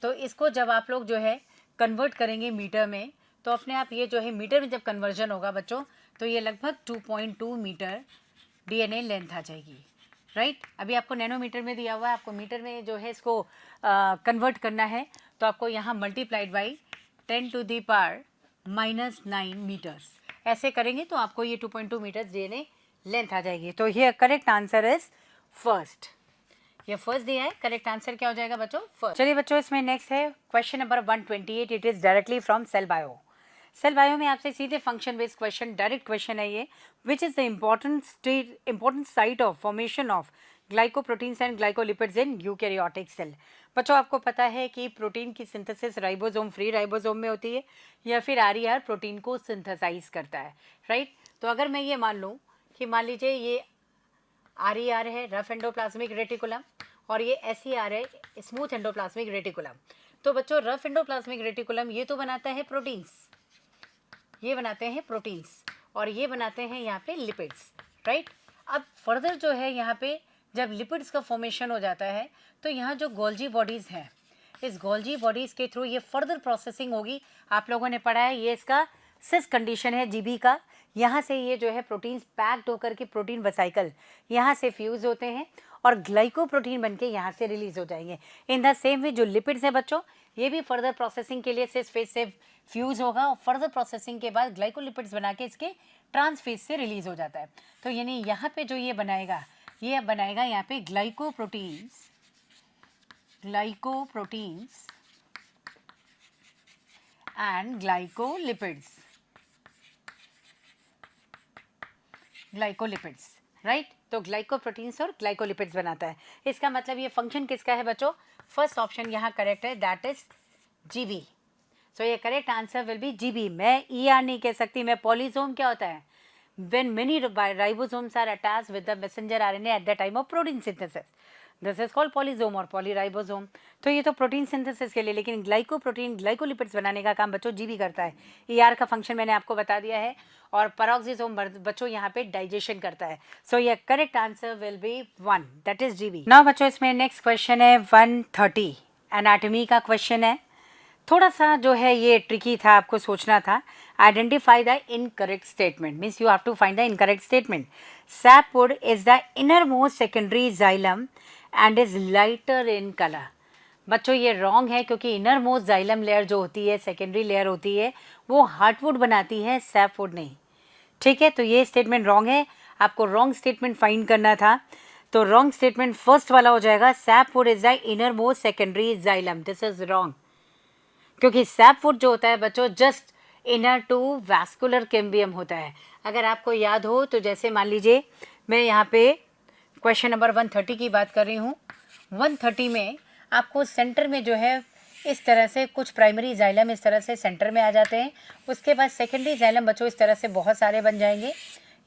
S1: तो इसको जब आप लोग जो है कन्वर्ट करेंगे मीटर में, तो अपने आप ये जो है मीटर में जब कन्वर्जन होगा बच्चों, तो ये लगभग 2.2 मीटर DNA लेंथ आ जाएगी, राइट। अभी आपको नैनोमीटर में दिया हुआ है, आपको मीटर में जो है इसको कन्वर्ट करना है, तो आपको यहाँ मल्टीप्लाइड बाई 10⁻⁻⁹ मीटर्स ऐसे करेंगे तो आपको ये 2.2 मीटर्स DNA लेंथ आ जाएगी। तो ये करेक्ट आंसर इज फर्स्ट, ये फर्स्ट दिया है, करेक्ट आंसर क्या हो जाएगा बच्चों, फर्स्ट। चलिए बच्चों इसमें नेक्स्ट है question number 128, it is directly from cell bio. Cell bio में आपसे सीधे function based question, direct question है ये, which is the important site of formation of glycoproteins and glycolipids in eukaryotic cell. बच्चों आपको पता है कि प्रोटीन की सिंथेसिस राइबोसोम, फ्री राइबोसोम में होती है, या फिर RER प्रोटीन को सिंथेसाइज करता है, राइट। तो अगर मैं ये मान लूँ कि मान लीजिए ये RER है, रफ एंडोप्लाज्मिक रेटिकुलम, और ये SER है, स्मूथ एंडोप्लाज्मिक रेटिकुलम। तो बच्चों रफ एंडोप्लाज्मिक रेटिकुलम ये तो बनाता है प्रोटीन्स, ये बनाते हैं प्रोटीन्स, और ये बनाते हैं यहाँ पे लिपिड्स, राइट। अब फर्दर जो है यहाँ पे जब लिपिड्स का फॉर्मेशन हो जाता है, तो यहाँ जो गोल्जी बॉडीज़ हैं, इस गोल्जी बॉडीज़ के थ्रू ये फर्दर प्रोसेसिंग होगी। आप लोगों ने पढ़ा है ये इसका सिस कंडीशन है GB का, यहाँ से ये जो है प्रोटीन्स पैक्ड होकर के प्रोटीन वेसिकल यहाँ से फ्यूज़ होते हैं और ग्लाइकोप्रोटीन बनके यहाँ से रिलीज हो जाएंगे। इन द सेम वे जो लिपिड्स हैं बच्चों, ये भी फर्दर प्रोसेसिंग के लिए सिस फेज से फ्यूज होगा और फर्दर प्रोसेसिंग के बाद ग्लाइकोलिपिड्स बना के इसके ट्रांसफेज से रिलीज हो जाता है। तो यानी यहाँ पे जो ये बनाएगा यहाँ पे ग्लाइकोप्रोटीन्स एंड ग्लाइकोलिपिड्स, राइट। तो ग्लाइकोप्रोटीन्स और ग्लाइकोलिपिड्स बनाता है। इसका मतलब ये फंक्शन किसका है बच्चों? फर्स्ट ऑप्शन यहाँ करेक्ट है, दैट इज जीबी। सो ये correct answer will B GB. मैं ER नहीं कह सकती, मैं पॉलीसोम क्या होता है? When many ribosomes are attached with the messenger RNA at the time of protein synthesis, this is called polysome और polyribosome। तो ये तो प्रोटीन सिंथेसिस के लिए, लेकिन ग्लाइकोप्रोटीन ग्लाइकोलिपिड्स बनाने का काम बच्चों जीबी करता है। ER का फंक्शन मैंने आपको बता दिया है। और पेरोक्सिसोम बच्चों यहाँ पे डाइजेशन करता है। सो ये correct answer will B 1, that is GB. Now बच्चों इसमें नेक्स्ट क्वेश्चन है 130, एनाटॉमी का क्वेश्चन है। थोड़ा सा जो है ये ट्रिकी था, आपको सोचना था। Identify the incorrect statement, means you have to find the incorrect statement. Sapwood is the inner most secondary xylem and is lighter in colour. बच्चों ये रॉन्ग है, क्योंकि इनर मोस्ट जाइलम लेयर जो होती है, सेकेंडरी लेयर होती है, वो हार्टवुड बनाती है, सैपवुड नहीं। ठीक है, तो ये स्टेटमेंट रॉन्ग है। आपको रॉन्ग स्टेटमेंट फाइंड करना था। तो रॉन्ग स्टेटमेंट फर्स्ट वाला हो जाएगा, sapwood is the inner most secondary xylem. This is wrong, क्योंकि सैपवुड जो होता है बच्चों just inner to vascular cambium होता है। अगर आपको याद हो तो जैसे मान लीजिए मैं यहाँ पे क्वेश्चन नंबर 130 की बात कर रही हूँ। 130 में आपको सेंटर में जो है इस तरह से कुछ प्राइमरी जाइलम इस तरह से सेंटर में आ जाते हैं। उसके बाद सेकेंडरी जाइलम बच्चों इस तरह से बहुत सारे बन जाएंगे,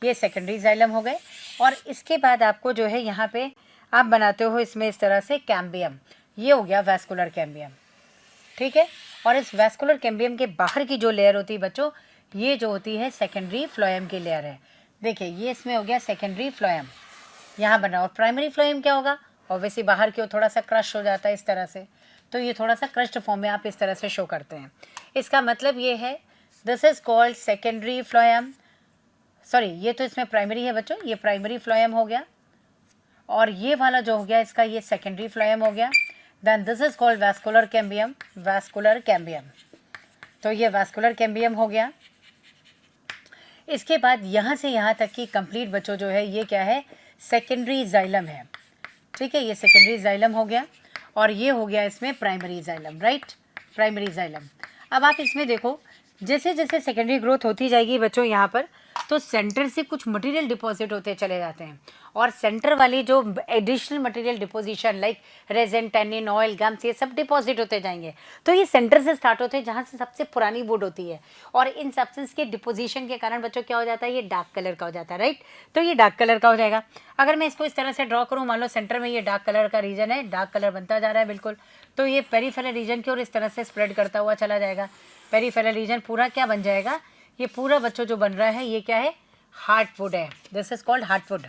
S1: ये सेकेंडरी जाइलम हो गए। और इसके बाद आपको जो है यहाँ पे आप बनाते हो इसमें इस तरह से कैम्बियम, ये हो गया वैस्कुलर कैम्बियम। ठीक है, और इस वैस्कुलर कैम्बियम के बाहर की जो लेयर होती है बच्चों, ये जो होती है सेकेंडरी फ्लोएम की लेयर है। देखिए ये इसमें हो गया सेकेंडरी फ्लोएम, यहाँ बना। और प्राइमरी फ्लोएम क्या होगा? ऑब्वियसली बाहर की ओर थोड़ा सा क्रश हो जाता है इस तरह से, तो ये थोड़ा सा क्रश्ड फॉर्म में आप इस तरह से शो करते हैं। इसका मतलब ये है this is called secondary phloem. Sorry, ये तो इसमें प्राइमरी है बच्चों, ये प्राइमरी फ्लोएम हो गया। और ये वाला जो हो गया इसका, ये सेकेंडरी फ्लोएम हो गया। Then this is called vascular cambium, vascular cambium. तो ये वैस्कुलर कैम्बियम हो गया। इसके बाद यहाँ से यहाँ तक की कंप्लीट बच्चों जो है ये क्या है? सेकेंडरी जाइलम है। ठीक है, ये सेकेंडरी जाइलम हो गया और ये हो गया इसमें primary xylem, right, primary xylem. अब आप इसमें देखो, जैसे जैसे सेकेंडरी ग्रोथ होती जाएगी बच्चों यहाँ पर, तो सेंटर से कुछ मटेरियल डिपॉजिट होते चले जाते हैं। और सेंटर वाली जो additional material deposition like resin, tannin, oil, gums, ये सब डिपॉजिट होते जाएंगे। तो ये सेंटर से स्टार्ट होते हैं, जहाँ से सबसे पुरानी वुड होती है। और इन सब्सटेंस के डिपोजिशन के कारण बच्चों क्या हो जाता है? ये डार्क कलर का हो जाता है, राइट। तो ये डार्क कलर का हो जाएगा। अगर मैं इसको इस तरह से ड्रॉ करूँ, मान लो सेंटर में ये डार्क कलर का रीजन है, डार्क कलर बनता जा रहा है बिल्कुल, तो ये पेरीफेरल रीजन की ओर इस तरह से स्प्रेड करता हुआ चला जाएगा। पेरीफेरल रीजन पूरा क्या बन जाएगा? ये पूरा बच्चों जो बन रहा है ये क्या है? हार्टवुड है। This is called heartwood.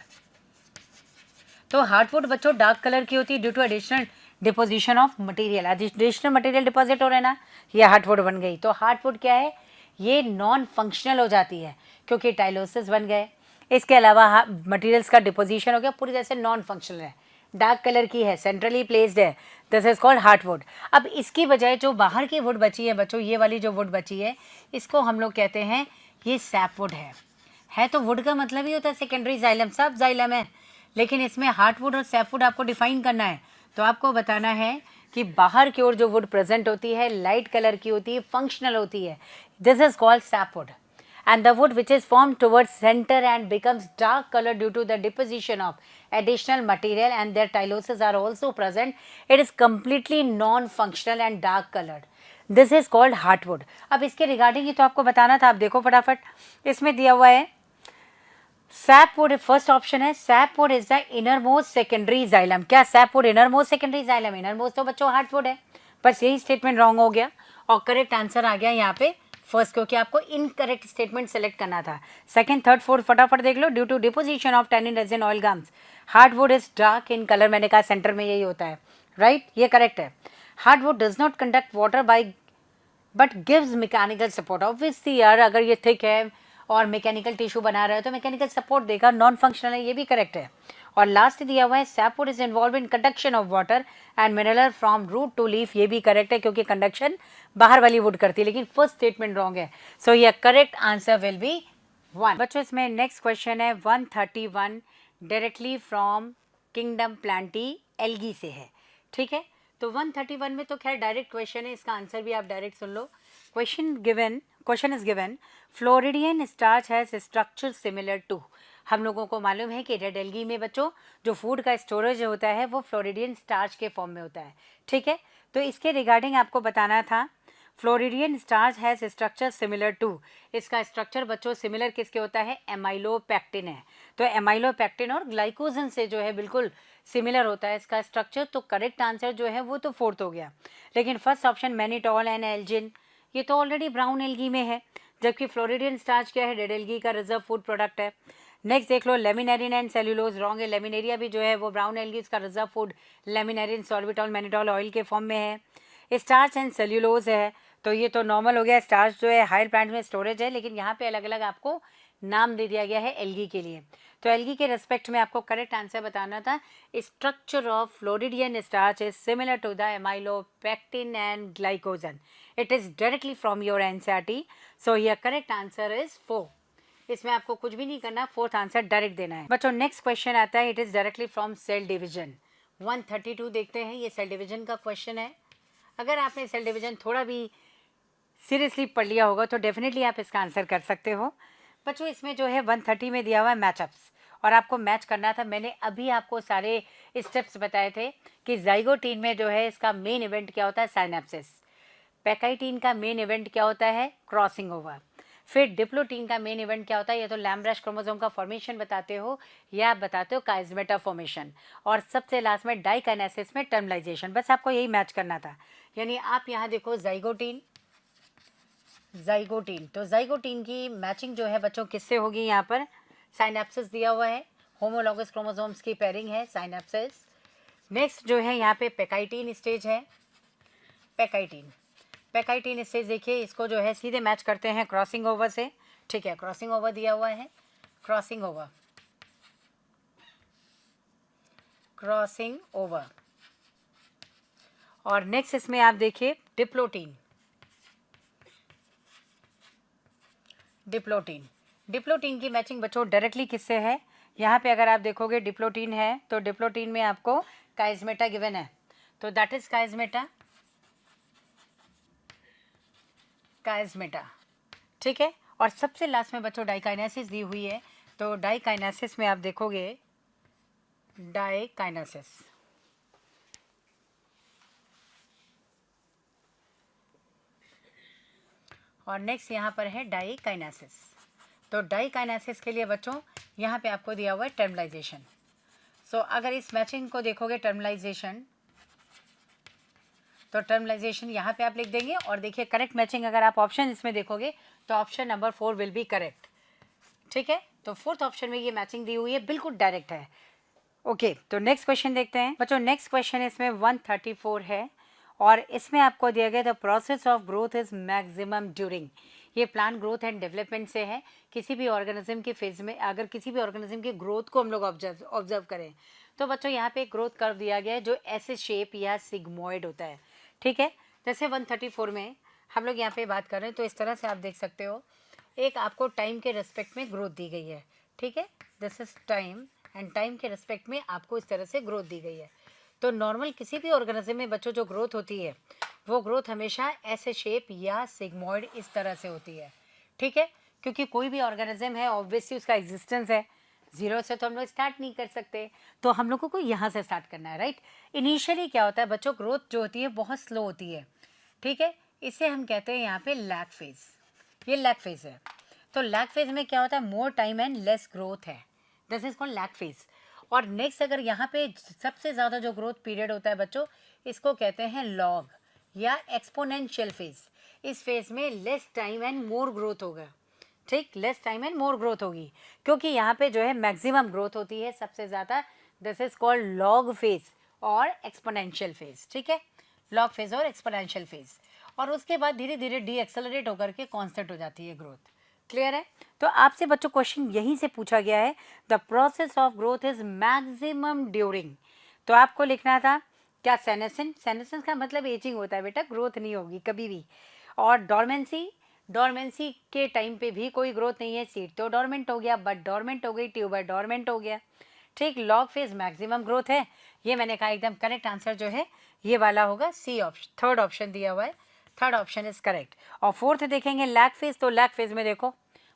S1: तो हार्टवुड बच्चों डार्क कलर की होती है due to additional deposition of material. Additional material deposit हो रहा है ना, ये हार्टवुड बन गई। तो हार्टवुड क्या है? ये नॉन फंक्शनल हो जाती है क्योंकि टाइलोसिस बन गए। इसके अलावा मटेरियल्स का डिपोजिशन हो गया, पूरी तरह से नॉन फंक्शनल है, डार्क कलर की है, सेंट्रली प्लेस्ड है। This is called heartwood. अब इसकी बजाय जो बाहर की वुड बची है बच्चों, ये वाली जो वुड बची है, इसको हम लोग कहते हैं ये सैपवुड है। तो वुड का मतलब ही होता है सेकेंडरी जाइलम, सब जाइलम है, लेकिन इसमें हार्टवुड और सैपवुड आपको डिफाइन करना है। तो आपको बताना है कि बाहर की ओर जो वुड प्रेजेंट होती है लाइट कलर की होती है, फंक्शनल होती है। This is called sapwood. And the wood which is formed towards center and becomes dark color due to the deposition of additional material and their tyloses are also present. It is completely non-functional and dark colored. This is called heartwood. अब इसके regarding ही तो आपको बताना था। आप देखो फटाफट, इसमें दिया हुआ है सैपवुड, फर्स्ट ऑप्शन है sapwood is the inner most secondary xylem. क्या sapwood inner most secondary xylem? Inner most तो बच्चों हार्टवुड है, बस यही स्टेटमेंट रॉन्ग हो गया और करेक्ट आंसर आ गया यहाँ पे फर्स्ट, क्योंकि आपको इनकरेक्ट स्टेटमेंट सेलेक्ट करना था। सेकंड, थर्ड, फोर्थ फटाफट देख लो। Due to deposition of tannin, resin, oil, gums, hardwood is dark in colour. मैंने कहा सेंटर में यही होता है, राइट, ये करेक्ट है। Hardwood does not conduct water bye but gives mechanical support. Obviously यार, अगर ये थिक है और मैकेनिकल टिश्यू बना रहा है तो मैकेनिकल सपोर्ट देगा, नॉन फंक्शनल है, ये भी करेक्ट है। और लास्ट दिया हुआ है sapwood is involve in conduction of water and mineral from root to leaf, ये भी करेक्ट है क्योंकि कंडक्शन बाहर वाली वुड करती है, लेकिन फर्स्ट स्टेटमेंट रॉन्ग है। सो ये करेक्ट आंसर विल बी 1। बच्चों इसमें नेक्स्ट क्वेश्चन है 131 directly from kingdom Plantae algae से है, ठीक है। तो 131 में तो खैर डायरेक्ट क्वेश्चन है, इसका आंसर भी आप डायरेक्ट सुन लो। Question is given floridean starch has structure similar to. हम लोगों को मालूम है कि रेड एल्गी में बच्चों जो फूड का स्टोरेज होता है वो फ्लोरिडियन स्टार्च के फॉर्म में होता है, ठीक है। तो इसके रिगार्डिंग आपको बताना था floridean starch has structure similar to, इसका स्ट्रक्चर बच्चों सिमिलर किसके होता है, एमाइलोपेक्टिन है। तो एमाइलोपेक्टिन और ग्लाइकोजन से जो है बिल्कुल सिमिलर होता है इसका स्ट्रक्चर। तो करेक्ट आंसर जो है वो तो 4th हो गया। लेकिन first option mannitol and Elgin, ये तो ऑलरेडी ब्राउन एल्गी में है, जबकि फ्लोरिडियन स्टार्च क्या है, रेड एल्गी का रिजर्व फूड प्रोडक्ट है। नेक्स्ट देख लो लेमिनेरिन एंड सेल्यूलोज, रॉन्ग है। लेमिनेरिया भी जो है वो ब्राउन एल्गी का reserve food laminarin sorbitol mannitol oil के फॉर्म में है। स्टार्च एंड सेल्यूलोज है, तो ये तो नॉर्मल हो गया। स्टार्च जो है हायर प्लांट में स्टोरेज है, लेकिन यहाँ पे अलग अलग आपको नाम दे दिया गया है एल्गी के लिए। तो एल्गी के रेस्पेक्ट में आपको करेक्ट आंसर बताना था structure of floridean starch is similar to the amylopectin and glycogen. It is directly from your NCERT. So your correct answer is 4। इसमें आपको कुछ भी नहीं करना, 4th आंसर डायरेक्ट देना है। बच्चों नेक्स्ट क्वेश्चन आता है, it is directly from cell division. 132 देखते हैं, ये सेल डिवीजन का क्वेश्चन है। अगर आपने सेल डिवीजन थोड़ा भी सीरियसली पढ़ लिया होगा तो डेफिनेटली आप इसका आंसर कर सकते हो। बच्चों इसमें जो है 130 में दिया हुआ है मैचअप्स, और आपको मैच करना था। मैंने अभी आपको सारे स्टेप्स बताए थे कि जाइगोटीन में जो है इसका मेन इवेंट क्या होता है, साइनेप्सिस। पैकाइटीन का मेन इवेंट क्या होता है, क्रॉसिंग ओवर। फिर डिप्लोटीन का मेन इवेंट क्या होता है, या तो लैम्ब्रश क्रोमोसोम का फॉर्मेशन बताते हो या आप बताते हो काइजमेटा फॉर्मेशन। और सबसे लास्ट में डाइकाइनेसिस में टर्मिलाइजेशन। बस आपको यही मैच करना था। यानी आप यहाँ देखो जाइगोटीन, तो जाइगोटीन की मैचिंग जो है बच्चों किससे होगी, यहाँ पर साइनेप्सिस दिया हुआ है, होमोलॉगस क्रोमोसोम्स की पेयरिंग है, साइनेप्सिस। नेक्स्ट जो है यहाँ पे पैकाइटीन स्टेज है, पैकाइटीन स्टेज देखिए, इसको जो है सीधे मैच करते हैं क्रॉसिंग ओवर से, ठीक है। क्रॉसिंग ओवर दिया हुआ है, क्रॉसिंग ओवर। और नेक्स्ट इसमें आप देखिए डिप्लोटीन की मैचिंग बच्चों डायरेक्टली किससे है, यहाँ पे अगर आप देखोगे डिप्लोटीन है तो डिप्लोटीन में आपको काइजमेटा गिवन है, तो दैट इज काइजमेटा, ठीक है। और सबसे लास्ट में बच्चों डाइकाइनेसिस दी हुई है, तो डाइकाइनेसिस में आप देखोगे डाइकाइनेसिस, और नेक्स्ट यहाँ पर है डाइकाइनेसिस। तो डाइकाइनेसिस के लिए बच्चों यहाँ पे आपको दिया हुआ है टर्मिलाइजेशन। सो अगर इस मैचिंग को देखोगे टर्मिलाइजेशन, तो टर्मिलाइजेशन यहाँ पे आप लिख देंगे। और देखिए करेक्ट मैचिंग अगर आप ऑप्शन इसमें देखोगे तो option number 4 will be correct, ठीक है। तो 4th ऑप्शन में ये मैचिंग दी हुई है, बिल्कुल डायरेक्ट है। ओके, तो नेक्स्ट क्वेश्चन देखते हैं बच्चों। नेक्स्ट क्वेश्चन इसमें 134 है, और इसमें आपको दिया गया the process of growth is maximum during. ये प्लांट ग्रोथ एंड डेवलपमेंट से है। किसी भी ऑर्गेनिज्म के फेज में अगर किसी भी ऑर्गेनिज्म की ग्रोथ को हम लोग ऑब्जर्व करें तो बच्चों यहाँ पे एक ग्रोथ कर्व दिया गया है जो ऐसे शेप या सिग्मोइड होता है, ठीक है। जैसे 134 में हम लोग यहाँ पे बात कर रहे हैं, तो इस तरह से आप देख सकते हो, एक आपको टाइम के रेस्पेक्ट में ग्रोथ दी गई है, ठीक है। This is time, and time के रेस्पेक्ट में आपको इस तरह से ग्रोथ दी गई है। तो नॉर्मल किसी भी ऑर्गेनिज्म में बच्चों जो ग्रोथ होती है वो ग्रोथ हमेशा ऐसे शेप या सिग्मोइड इस तरह से होती है, ठीक है। क्योंकि कोई भी ऑर्गेनिज्म है ऑब्वियसली उसका एग्जिस्टेंस है, जीरो से तो हम लोग स्टार्ट नहीं कर सकते, तो हम लोगों को यहाँ से स्टार्ट करना है, राइट। इनिशियली क्या होता है बच्चों, ग्रोथ जो होती है बहुत स्लो होती है, ठीक है। इसे हम कहते हैं यहाँ पे लैग फेज, ये लैग फेज है। तो लैग फेज में क्या होता है, more time and less growth है, this is called lag phase. और नेक्स्ट अगर यहाँ पे सबसे ज़्यादा जो ग्रोथ पीरियड होता है बच्चों, इसको कहते हैं लॉग या एक्सपोनेंशियल फेज। इस फेज में less time and more growth होगा, ठीक, less time and more growth होगी, क्योंकि यहाँ पे जो है मैक्सिमम ग्रोथ होती है सबसे ज़्यादा। This is called log phase और एक्सपोनेंशियल फेज, ठीक है, लॉग फेज और एक्सपोनेंशियल फेज। और उसके बाद धीरे धीरे डी एक्सेलरेट होकर के कांस्टेंट हो जाती है ग्रोथ, क्लियर है? तो आपसे बच्चों क्वेश्चन यहीं से पूछा गया है, the process of growth is maximum during, तो आपको लिखना था क्या, सेनेसेंस, सेनेसेंस का मतलब एजिंग होता है बेटा, ग्रोथ नहीं होगी कभी भी। और डॉर्मेंसी, डॉर्मेंसी के टाइम पे भी कोई ग्रोथ नहीं है, सीड तो डॉर्मेंट हो गया, बट डॉर्मेंट हो गई, ट्यूबर डॉर्मेंट हो गया, ठीक। लॉग फेज मैक्सिमम ग्रोथ है, ये मैंने कहा एकदम करेक्ट आंसर जो है ये वाला होगा, सी ऑप्शन, थर्ड ऑप्शन दिया हुआ है, थर्ड ऑप्शन इज करेक्ट। और फोर्थ देखेंगे लैग फेज, तो लैग फेज में देखो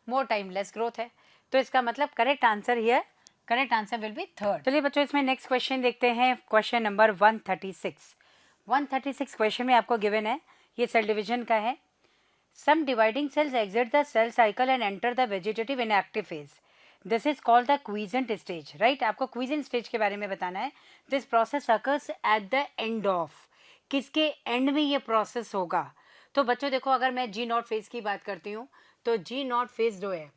S1: मोर टाइम लेस ग्रोथ है, तो इसका मतलब correct answer here, correct answer will be third. चलिए बच्चों इसमें नेक्स्ट क्वेश्चन देखते हैं, क्वेश्चन नंबर 136। 136 क्वेश्चन में आपको गिवन है, ये सेल डिवीजन का है। Some dividing cells exit the cell cycle and enter the vegetative inactive phase, this is called the quiescent stage, right. आपको क्वीजेंट स्टेज के बारे में बताना है। This process occurs at the end of, किसके end में ये प्रोसेस होगा। तो बच्चों देखो, अगर मैं जी नॉट फेज की बात करती हूँ, तो जी नॉट फेज जो है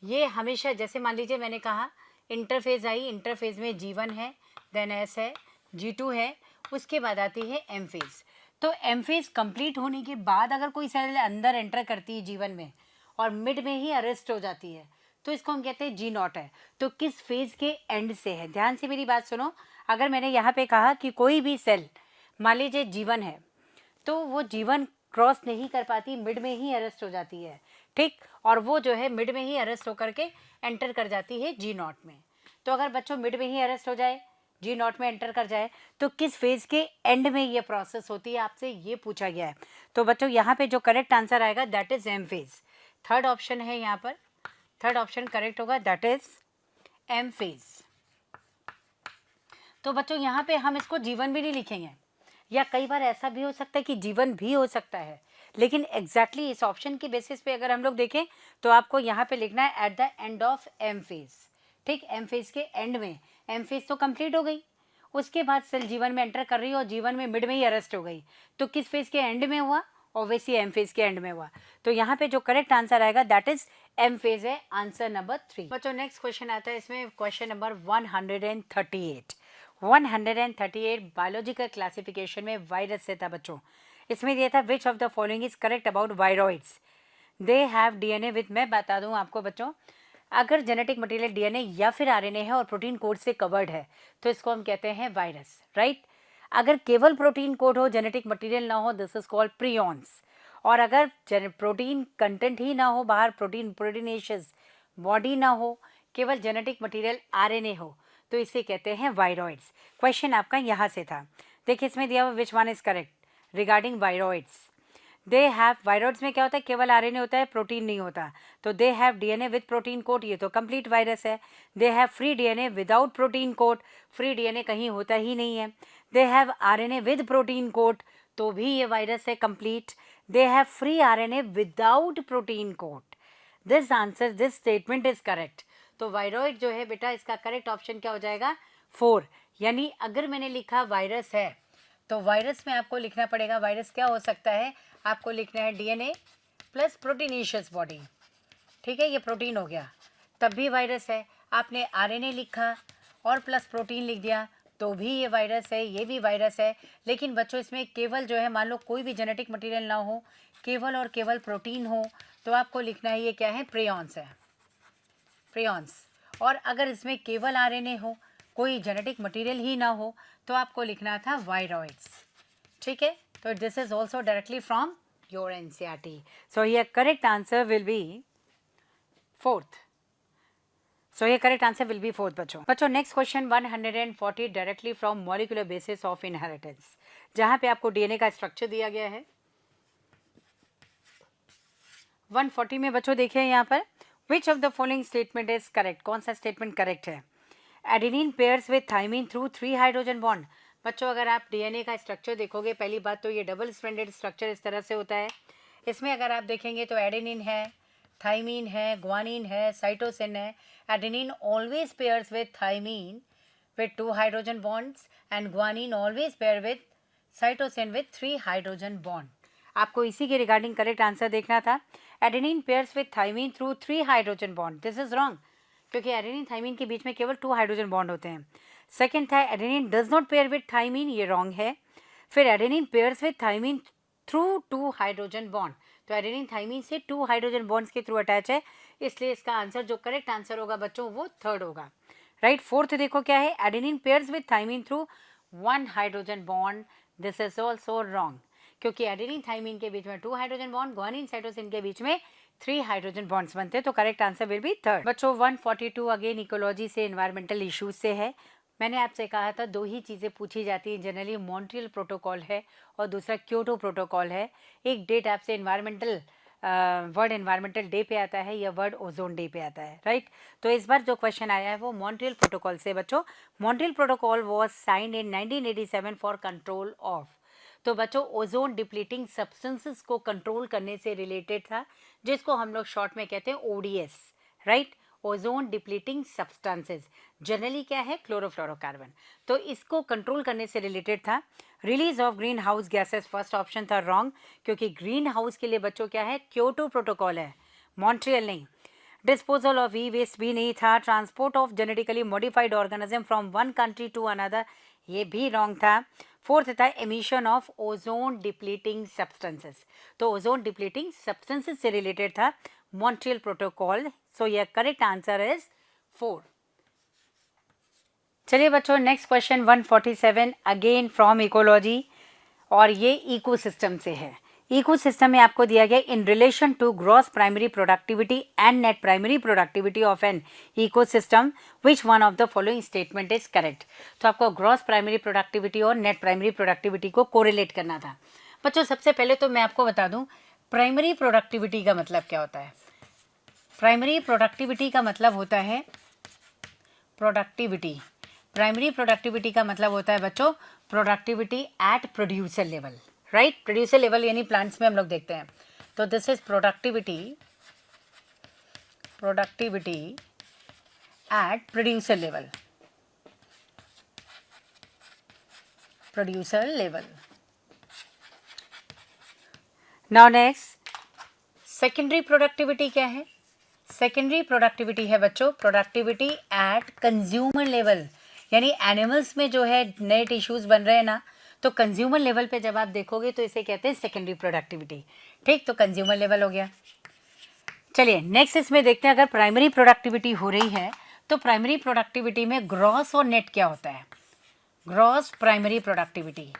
S1: ये हमेशा, जैसे मान लीजिए मैंने कहा इंटरफेज आई, इंटरफेज में G1 है, देन S है, G2 है, उसके बाद आती है एम फेज। तो एम फेज कंप्लीट होने के बाद अगर कोई सेल अंदर एंटर करती है G1 में और मिड में ही अरेस्ट हो जाती है, तो इसको हम कहते हैं जी नॉट है। तो किस फेज के एंड से है, ध्यान से मेरी बात सुनो। अगर मैंने यहाँ पे कहा कि कोई भी सेल मान लीजिए G1 है, तो वो G1 क्रॉस नहीं कर पाती, मिड में ही अरेस्ट हो जाती है, ठीक। और वो जो है मिड में ही अरेस्ट होकर के एंटर कर जाती है जी नॉट में। तो अगर बच्चों मिड में ही अरेस्ट हो जाए, जी नॉट में एंटर कर जाए, तो किस फेज के एंड में ये प्रोसेस होती है, आपसे ये पूछा गया है। तो बच्चों यहाँ पे जो करेक्ट आंसर आएगा that is M phase, third option है यहाँ पर, थर्ड ऑप्शन करेक्ट होगा, दैट इज एम फेज। तो बच्चों यहाँ पे हम इसको जीवन भी नहीं लिखेंगे, या कई बार ऐसा भी हो सकता है कि जीवन भी हो सकता है, लेकिन एग्जैक्टली इस ऑप्शन की बेसिस पे अगर हम लोग देखें तो आपको यहाँ पे लिखना है at the end of M phase, ठीक। एम फेज के एंड में, एम फेज तो कंप्लीट हो गई, उसके बाद सेल जीवन में एंटर कर रही है और जीवन में मिड में ही अरेस्ट हो गई, तो किस फेज के एंड में हुआ, ऑब्वियसली एम फेज के एंड में हुआ। तो यहाँ पे जो करेक्ट आंसर आएगा दैट इज एम फेज है, आंसर नंबर 3। बच्चों नेक्स्ट क्वेश्चन आता है, इसमें क्वेश्चन नंबर 138। 138 बायोलॉजिकल क्लासिफिकेशन में वायरस से था बच्चों। इसमें दिया था विच of the following is correct about viroids, they have DNA with, मैं बता दूं आपको बच्चों, अगर जेनेटिक मटेरियल डीएनए या फिर आरएनए है और प्रोटीन कोड से कवर्ड है तो इसको हम कहते हैं वायरस, राइट। अगर केवल प्रोटीन कोड हो, जेनेटिक मटेरियल ना हो, दिस इज कॉल्ड प्रियॉन्स। और अगर प्रोटीन कंटेंट ही ना हो, बाहर प्रोटीनेशियस बॉडी ना हो, केवल जेनेटिक मटेरियल आरएनए हो, तो इसे कहते हैं वायरॉइड्स। क्वेश्चन आपका यहाँ से था, देखिए इसमें दिया हुआ which one is correct regarding viroids, they have, viroids में क्या होता है, केवल आरएनए होता है, प्रोटीन नहीं होता, तो they have DNA with protein code, ये तो कंप्लीट वायरस है। They have free DNA without protein code, free DNA कहीं होता ही नहीं है। They have RNA with protein code, तो भी ये वायरस है complete. They have free RNA without protein code, this answer, this statement is correct. तो वायरॉइड जो है बेटा, इसका करेक्ट ऑप्शन क्या हो जाएगा, 4। यानी अगर मैंने लिखा वायरस है तो वायरस में आपको लिखना पड़ेगा, वायरस क्या हो सकता है, आपको लिखना है डीएनए प्लस प्रोटीनेशियस बॉडी, ठीक है, ये प्रोटीन हो गया, तब भी वायरस है। आपने आरएनए लिखा और प्लस प्रोटीन लिख दिया तो भी ये वायरस है, ये भी वायरस है। लेकिन बच्चों इसमें केवल जो है, मान लो कोई भी जेनेटिक मटेरियल ना हो, केवल और केवल प्रोटीन हो, तो आपको लिखना है ये क्या है, प्रियॉन्स है, प्रियॉन्स। और अगर इसमें केवल आरएनए हो, कोई जेनेटिक मटेरियल ही ना हो, तो आपको लिखना था वायरॉइड्स, ठीक है। तो this is also directly from your NCERT, so ये correct answer will be 4th। सो ये correct answer will be 4th बच्चों। Next question 140 directly from molecular basis of inheritance, जहाँ पे आपको डीएनए का स्ट्रक्चर दिया गया है। 140 में बच्चों देखिए यहाँ पर, विच of the following statement is correct, कौन सा स्टेटमेंट करेक्ट है। Adenine pairs with thymine through 3 hydrogen bond. बच्चों अगर आप डीएनए का स्ट्रक्चर देखोगे, पहली बात तो ये डबल स्ट्रैंडेड स्ट्रक्चर इस तरह से होता है। इसमें अगर आप देखेंगे तो एडेनिन है, थाइमिन है, ग्वानिन है, साइटोसिन है। Adenine always pairs with thymine with 2 hydrogen bonds and guanine always pair with cytosine with 3 hydrogen bond. आपको इसी के रिगार्डिंग करेक्ट आंसर देखना था। Adenine pairs with thymine through 3 hydrogen bond, this is wrong, क्योंकि adenine thymine के बीच में केवल 2 hydrogen bond होते हैं। सेकेंड था adenine does not pair with thymine, ये रॉन्ग है। फिर adenine pairs with thymine through 2 hydrogen bond, तो एडेनिन थाइमिन से 2 हाइड्रोजन बॉन्ड्स के थ्रू अटैच है, इसलिए इसका आंसर जो करेक्ट आंसर होगा बच्चों वो थर्ड होगा, राइट। फोर्थ देखो क्या है, adenine pairs with thymine through 1 hydrogen bond, this is also wrong, क्योंकि एडेनिन थाइमिन के बीच में 2 हाइड्रोजन बॉन्ड, ग्वानिन साइटोसिन के बीच में 3 हाइड्रोजन बॉन्ड्स बनते हैं, तो correct answer will be third. बच्चों 142 अगेन इकोलॉजी से, एनवायरमेंटल इश्यूज से है। मैंने आपसे कहा था 2 ही चीज़ें पूछी जाती हैं जनरली, मॉन्ट्रियल प्रोटोकॉल है और दूसरा क्योटो प्रोटोकॉल है। एक डेट आपसे एनवायरमेंटल वर्ड एनवायरमेंटल डे पे आता है या वर्ड ओजोन डे पे आता है, राइट। तो इस बार जो क्वेश्चन आया है वो मॉन्ट्रियल प्रोटोकॉल से बच्चों। Montreal protocol was signed in 1987 for control of, तो बच्चों ओजोन डिप्लीटिंग सब्सटेंसेस को कंट्रोल करने से रिलेटेड था, जिसको हम लोग शॉर्ट में कहते हैं ODS, right, ozone depleting substances. Generally क्या है, क्लोरोफ्लोरोकार्बन, तो इसको कंट्रोल करने से रिलेटेड था। Release of greenhouse gases first option था रॉन्ग, क्योंकि ग्रीन हाउस के लिए बच्चों क्या है, क्योटो प्रोटोकॉल है, मॉन्ट्रियल नहीं। डिस्पोजल ऑफ ई वेस्ट भी नहीं था। Transport of genetically modified organism from one country to another, ये भी रॉन्ग था। फोर्थ था emission of ozone depleting substances, तो ओजोन डिप्लीटिंग सब्सटेंसेस से रिलेटेड था मॉन्ट्रियल प्रोटोकॉल, सो ये करेक्ट आंसर इज 4। चलिए बच्चों next question 147 again from ecology, और ये इकोसिस्टम से है। इकोसिस्टम में आपको दिया गया in relation to gross primary productivity and net primary productivity of an ecosystem which one of the following statement is correct. तो आपको ग्रॉस प्राइमरी प्रोडक्टिविटी और नेट प्राइमरी प्रोडक्टिविटी को कोरिलेट करना था। बच्चों सबसे पहले तो मैं आपको बता दूं प्राइमरी प्रोडक्टिविटी का मतलब क्या होता है। प्राइमरी प्रोडक्टिविटी का मतलब होता है प्रोडक्टिविटी, प्राइमरी प्रोडक्टिविटी का मतलब होता है बच्चों productivity at producer level, right. Producer level यानी प्लांट्स में हम लोग देखते हैं, तो this is productivity at producer level, now next secondary productivity क्या है। सेकेंडरी प्रोडक्टिविटी है बच्चों प्रोडक्टिविटी एट कंज्यूमर लेवल, यानी एनिमल्स में जो है नए टिश्यूज बन रहे हैं ना, तो कंज्यूमर लेवल पे जब आप देखोगे तो इसे कहते हैं सेकेंडरी प्रोडक्टिविटी, ठीक। तो कंज्यूमर लेवल हो गया। चलिए नेक्स्ट इसमें देखते हैं अगर प्राइमरी प्रोडक्टिविटी हो रही है तो प्राइमरी प्रोडक्टिविटी में ग्रॉस और नेट क्या होता है। ग्रॉस प्राइमरी प्रोडक्टिविटी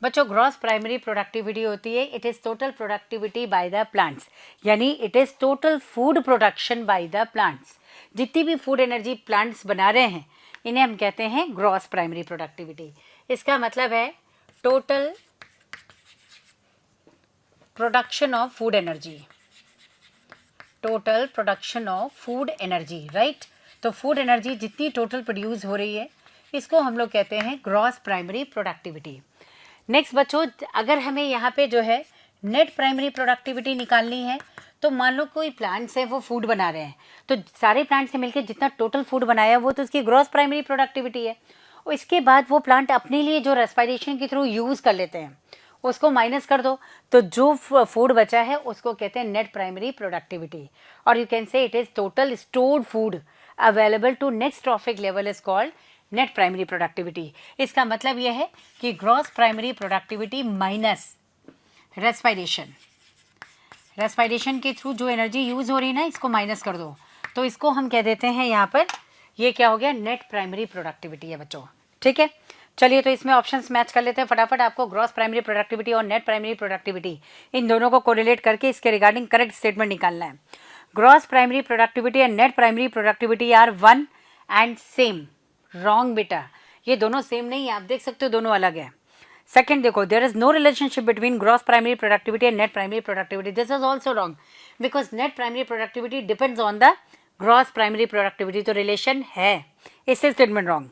S1: बच्चों, ग्रॉस प्राइमरी प्रोडक्टिविटी होती है it is total productivity by the plants, यानी it is total food production by the plants. जितनी भी फूड एनर्जी प्लांट्स बना रहे हैं इन्हें हम कहते हैं ग्रॉस प्राइमरी प्रोडक्टिविटी। इसका मतलब है total production of food energy, total production of food energy, right. तो फूड एनर्जी जितनी टोटल प्रोड्यूस हो रही है इसको हम लोग कहते हैं ग्रॉस प्राइमरी प्रोडक्टिविटी। नेक्स्ट बच्चों अगर हमें यहाँ पे जो है नेट प्राइमरी प्रोडक्टिविटी निकालनी है, तो मान लो कोई प्लांट्स है वो फूड बना रहे हैं, तो सारे प्लांट से मिलकर जितना टोटल फूड बनाया वो तो उसकी ग्रॉस प्राइमरी प्रोडक्टिविटी है। और इसके बाद वो प्लांट अपने लिए जो रेस्पिरेशन के थ्रू यूज़ कर लेते हैं उसको माइनस कर दो, तो जो फूड बचा है उसको कहते हैं नेट प्राइमरी प्रोडक्टिविटी। और you can say it is total stored food available to next trophic level is called net primary productivity. इसका मतलब यह है कि gross primary productivity minus respiration, respiration के थ्रू जो एनर्जी यूज़ हो रही है ना इसको माइनस कर दो, तो इसको हम कह देते हैं यहाँ पर ये क्या हो गया नेट प्राइमरी प्रोडक्टिविटी है बच्चों, ठीक है। चलिए तो इसमें ऑप्शंस मैच कर लेते हैं फटाफट। आपको ग्रॉस प्राइमरी प्रोडक्टिविटी और नेट प्राइमरी प्रोडक्टिविटी इन दोनों को कोरिलेट करके इसके रिगार्डिंग करेक्ट स्टेटमेंट निकालना है। Gross primary productivity and net primary productivity are one and same, wrong बेटा, ये दोनों सेम नहीं है, आप देख सकते हो दोनों अलग है। सेकंड देखो there is no relationship between gross primary productivity and net primary productivity, this is also wrong because net primary productivity depends on the gross primary productivity, तो रिलेशन है, इससे statement wrong.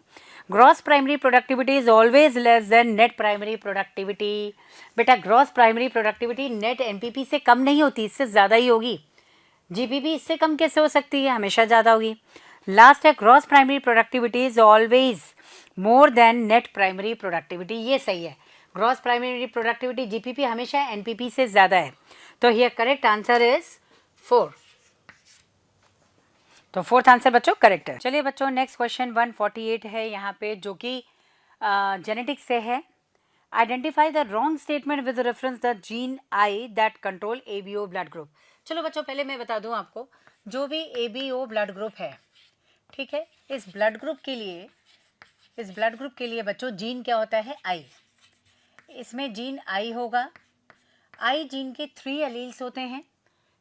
S1: Gross primary productivity is always less than net primary productivity, बेटा gross primary productivity net NPP से कम नहीं होती, इससे ज़्यादा ही होगी। जीपीपी इससे कम कैसे हो सकती है, हमेशा ज़्यादा होगी। लास्ट है gross primary productivity is always more than net primary productivity, ये सही है। ग्रॉस प्राइमरी प्रोडक्टिविटी जीपीपी हमेशा एनपीपी से ज़्यादा है, तो हियर करेक्ट आंसर इज 4, तो फोर्थ आंसर बच्चों करेक्ट है। चलिए बच्चों नेक्स्ट क्वेश्चन 148 है यहाँ पे जो कि जेनेटिक्स से है। Identify the wrong statement with reference the gene I that control ABO blood group. चलो बच्चों, पहले मैं बता दूं आपको, जो भी ABO ब्लड ग्रुप है, ठीक है, इस ब्लड ग्रुप के लिए बच्चों जीन क्या होता है? आई। इसमें जीन आई होगा। आई जीन के 3 एलील्स होते हैं।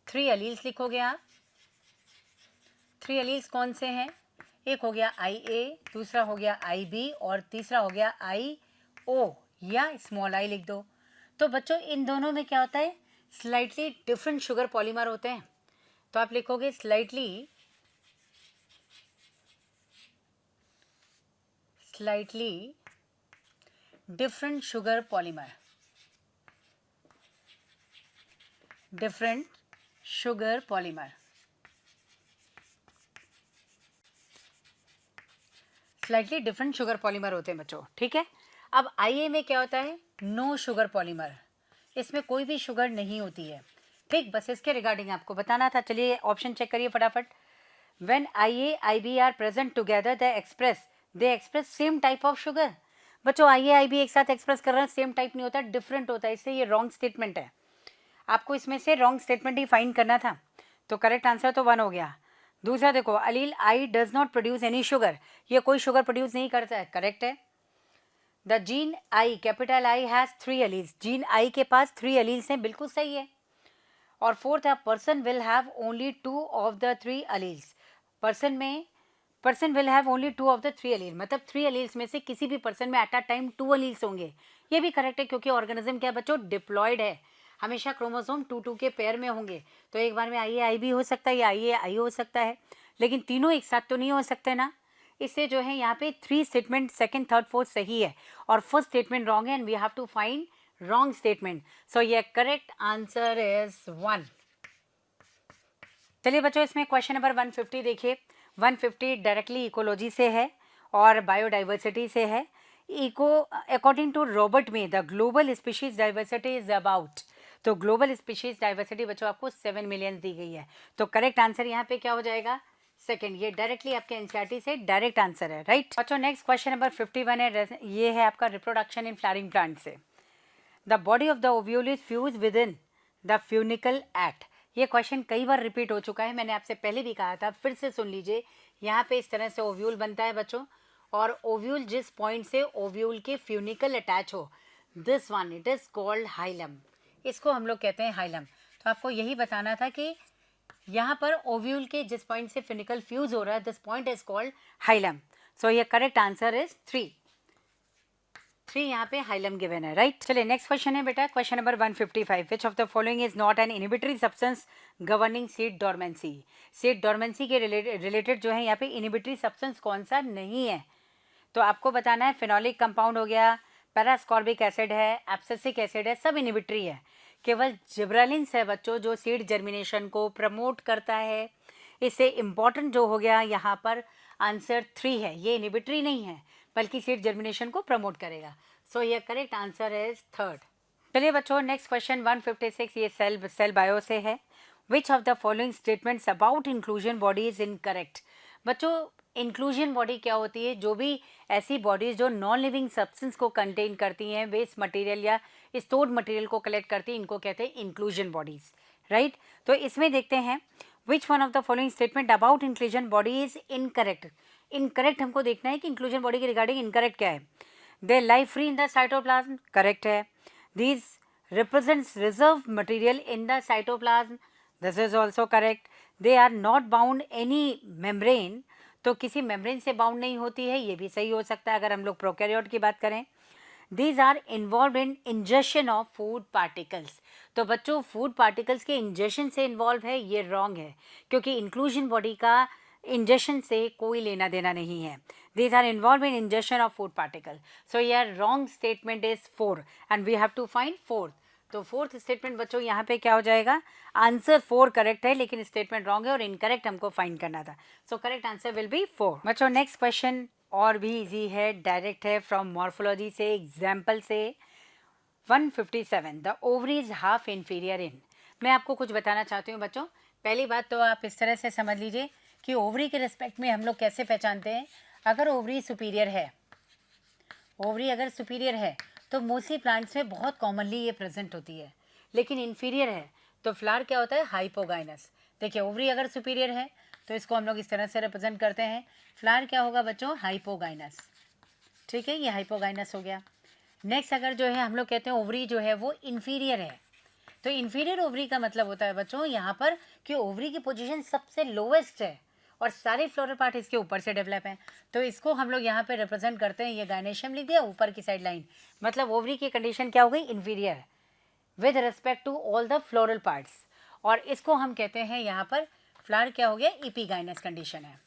S1: 3 एलील्स लिखोगे आप। 3 एलील्स कौन से हैं? एक हो गया IA, दूसरा हो गया IB और तीसरा हो गया IO या स्मॉल आई लिख दो। तो बच्चों इन दोनों में क्या होता है? स्लाइटली डिफरेंट शुगर पॉलीमर होते हैं। तो आप लिखोगे slightly different sugar polymer, slightly different sugar polymer होते हैं बच्चों, ठीक है। अब IA में क्या होता है? नो शुगर पॉलीमर, इसमें कोई भी शुगर नहीं होती है, ठीक। बस इसके रिगार्डिंग आपको बताना था। चलिए ऑप्शन चेक करिए फटाफट। When IA IB are present together they express same type of sugar. बच्चों IA IB एक साथ एक्सप्रेस कर रहे हैं, सेम टाइप नहीं होता, डिफरेंट होता है, इसलिए ये रॉन्ग स्टेटमेंट है। आपको इसमें से रॉन्ग स्टेटमेंट ही फाइंड करना था। तो करेक्ट आंसर तो 1 हो गया। दूसरा देखो, allele I does not produce any sugar, ये कोई शुगर प्रोड्यूस नहीं करता है, करेक्ट है। The gene I, capital I has 3 alleles, gene I के पास 3 एलील्स हैं, बिल्कुल सही है। और fourth, a person will have only 2 of the 3 alleles, person will have only 2 of the 3 allele, मतलब 3 एलील्स में से किसी भी पर्सन में एट अ टाइम 2 एलील्स होंगे। ये भी करेक्ट है, क्योंकि ऑर्गेनिज्म क्या है बच्चों? डिप्लॉयड है, हमेशा क्रोमोसोम 2 के पेयर में होंगे। तो एक बार में IA IB हो सकता है या IA I हो सकता है, लेकिन तीनों एक साथ तो नहीं हो सकते ना। इससे जो है यहाँ पे 3 स्टेटमेंट, सेकंड, थर्ड, फोर्थ सही है और फर्स्ट स्टेटमेंट रॉन्ग है, and we have to find wrong statement. So ये करेक्ट आंसर इज 1। चलिए बच्चों, इसमें क्वेश्चन नंबर 150 देखिए। 150 डायरेक्टली इकोलॉजी से है और बायोडाइवर्सिटी से है। अकॉर्डिंग टू रॉबर्ट में the global species diversity is about, तो ग्लोबल स्पीशीज डाइवर्सिटी बच्चों आपको 7 मिलियन दी गई है। तो करेक्ट आंसर यहाँ पे क्या हो जाएगा? सेकंड। ये डायरेक्टली आपके एनसीईआरटी से डायरेक्ट आंसर है, राइट। बच्चों नेक्स्ट क्वेश्चन नंबर 51 है, ये है आपका रिप्रोडक्शन इन फ्लावरिंग प्लांट से। The body of the ovule is fuse with in the funicle act. ये क्वेश्चन कई बार रिपीट हो चुका है, मैंने आपसे पहले भी कहा था, फिर से सुन लीजिए। यहाँ पे इस तरह से ओव्यूल बनता है बच्चों, और ओव्यूल जिस पॉइंट से ओव्यूल के फ्यूनिकल अटैच हो, this one it is called hilum, इसको हम लोग कहते हैं हाइलम। तो आपको यही बताना था कि यहाँ पर ओव्यूल के जिस पॉइंट से फ्यूनिकल फ्यूज हो रहा है, this point is called hilum. So ये करेक्ट आंसर इज 3 यहाँ पे हाइलम गिवन है, राइट। चलिए नेक्स्ट क्वेश्चन है बेटा, question number 155। Which of the following is not an inhibitory substance governing seed dormancy. Seed dormancy के रिलेटेड जो है यहाँ पे इनहिबिटरी सब्सटेंस कौन सा नहीं है? तो आपको बताना है, फिनोलिक कंपाउंड हो गया, पैरास्कॉर्बिक एसिड है, एब्सिसिक एसिड है, सब इनहिबिटरी है। केवल जिब्रेलिन्स है बच्चों जो सीड जर्मिनेशन को प्रमोट करता है। इससे इम्पॉर्टेंट जो हो गया यहाँ पर आंसर 3 है, ये इनहिबिटरी नहीं है बल्कि सीड जर्मिनेशन को प्रमोट करेगा। सो ये करेक्ट आंसर इज 3rd। चलिए बच्चों नेक्स्ट क्वेश्चन 156, ये सेल बायो से है। विच of the following statements about inclusion body is incorrect. बच्चों इंक्लूजन बॉडी क्या होती है? जो भी ऐसी बॉडीज जो नॉन लिविंग सब्सटेंस को कंटेन करती हैं, वेस्ट मटेरियल या स्टोर्ड मटेरियल को कलेक्ट करती हैं, इनको कहते हैं इंक्लूजन बॉडीज, राइट। तो इसमें देखते हैं, which one of the following statement about inclusion body is incorrect. Incorrect हमको देखना है कि इंक्लूजन बॉडी के रिगार्डिंग इनकरेक्ट क्या है। They lie free in the cytoplasm, correct है। These represents reserve material in the cytoplasm, this is also correct. They are not bound any membrane, तो किसी मेम्ब्रेन से बाउंड नहीं होती है, ये भी सही हो सकता है अगर हम लोग प्रोकैरियोट की बात करें। These are involve in ingestion of food particles, तो बच्चों फूड पार्टिकल्स के इंजेशन से इन्वॉल्व है, ये रॉन्ग है, क्योंकि इंक्लूजन बॉडी का इंजेशन से कोई लेना देना नहीं है। These are involve in ingestion of food particle. So यार wrong statement is 4 and we have to find 4th। तो 4th स्टेटमेंट बच्चों यहाँ पे क्या हो जाएगा? आंसर 4 करेक्ट है, लेकिन स्टेटमेंट रॉन्ग है और इनकरेक्ट हमको फाइंड करना था। So correct answer will be 4। बच्चों नेक्स्ट क्वेश्चन और भी इजी है, डायरेक्ट है फ्रॉम मॉर्फोलॉजी से, एग्जाम्पल से। 157, the ovary is half inferior इन। मैं आपको कुछ बताना चाहती हूँ बच्चों। पहली बात तो आप इस तरह से समझ लीजिए कि ओवरी के रिस्पेक्ट में हम लोग कैसे पहचानते हैं। अगर ओवरी सुपीरियर है, ओवरी अगर सुपीरियर है तो मोस्टली प्लांट्स में बहुत कॉमनली ये प्रेजेंट होती है, लेकिन इन्फीरियर है तो फ्लावर क्या होता है, हाइपोगाइनस। देखिए ओवरी अगर सुपीरियर है तो इसको हम लोग इस तरह से रिप्रेजेंट करते हैं, फ्लावर क्या होगा बच्चों, हाइपोगाइनस। ठीक है, ये हाइपोगाइनस हो गया। नेक्स्ट अगर जो है हम लोग कहते हैं ओवरी जो है वो इन्फीरियर है, तो इन्फीरियर ओवरी का मतलब होता है बच्चों यहाँ पर कि ओवरी की पोजीशन सबसे लोवेस्ट है और सारे फ्लोरल पार्ट इसके ऊपर से डेवलप हैं, तो इसको हम लोग यहाँ पे रिप्रेजेंट करते हैं, ये गायनेशियम लिख दिया ऊपर की साइड लाइन, मतलब ओवरी की कंडीशन क्या हो गई, inferior with respect to all the floral parts, और इसको हम कहते हैं यहाँ पर फ्लावर क्या हो गया, एपिगाइनस कंडीशन है,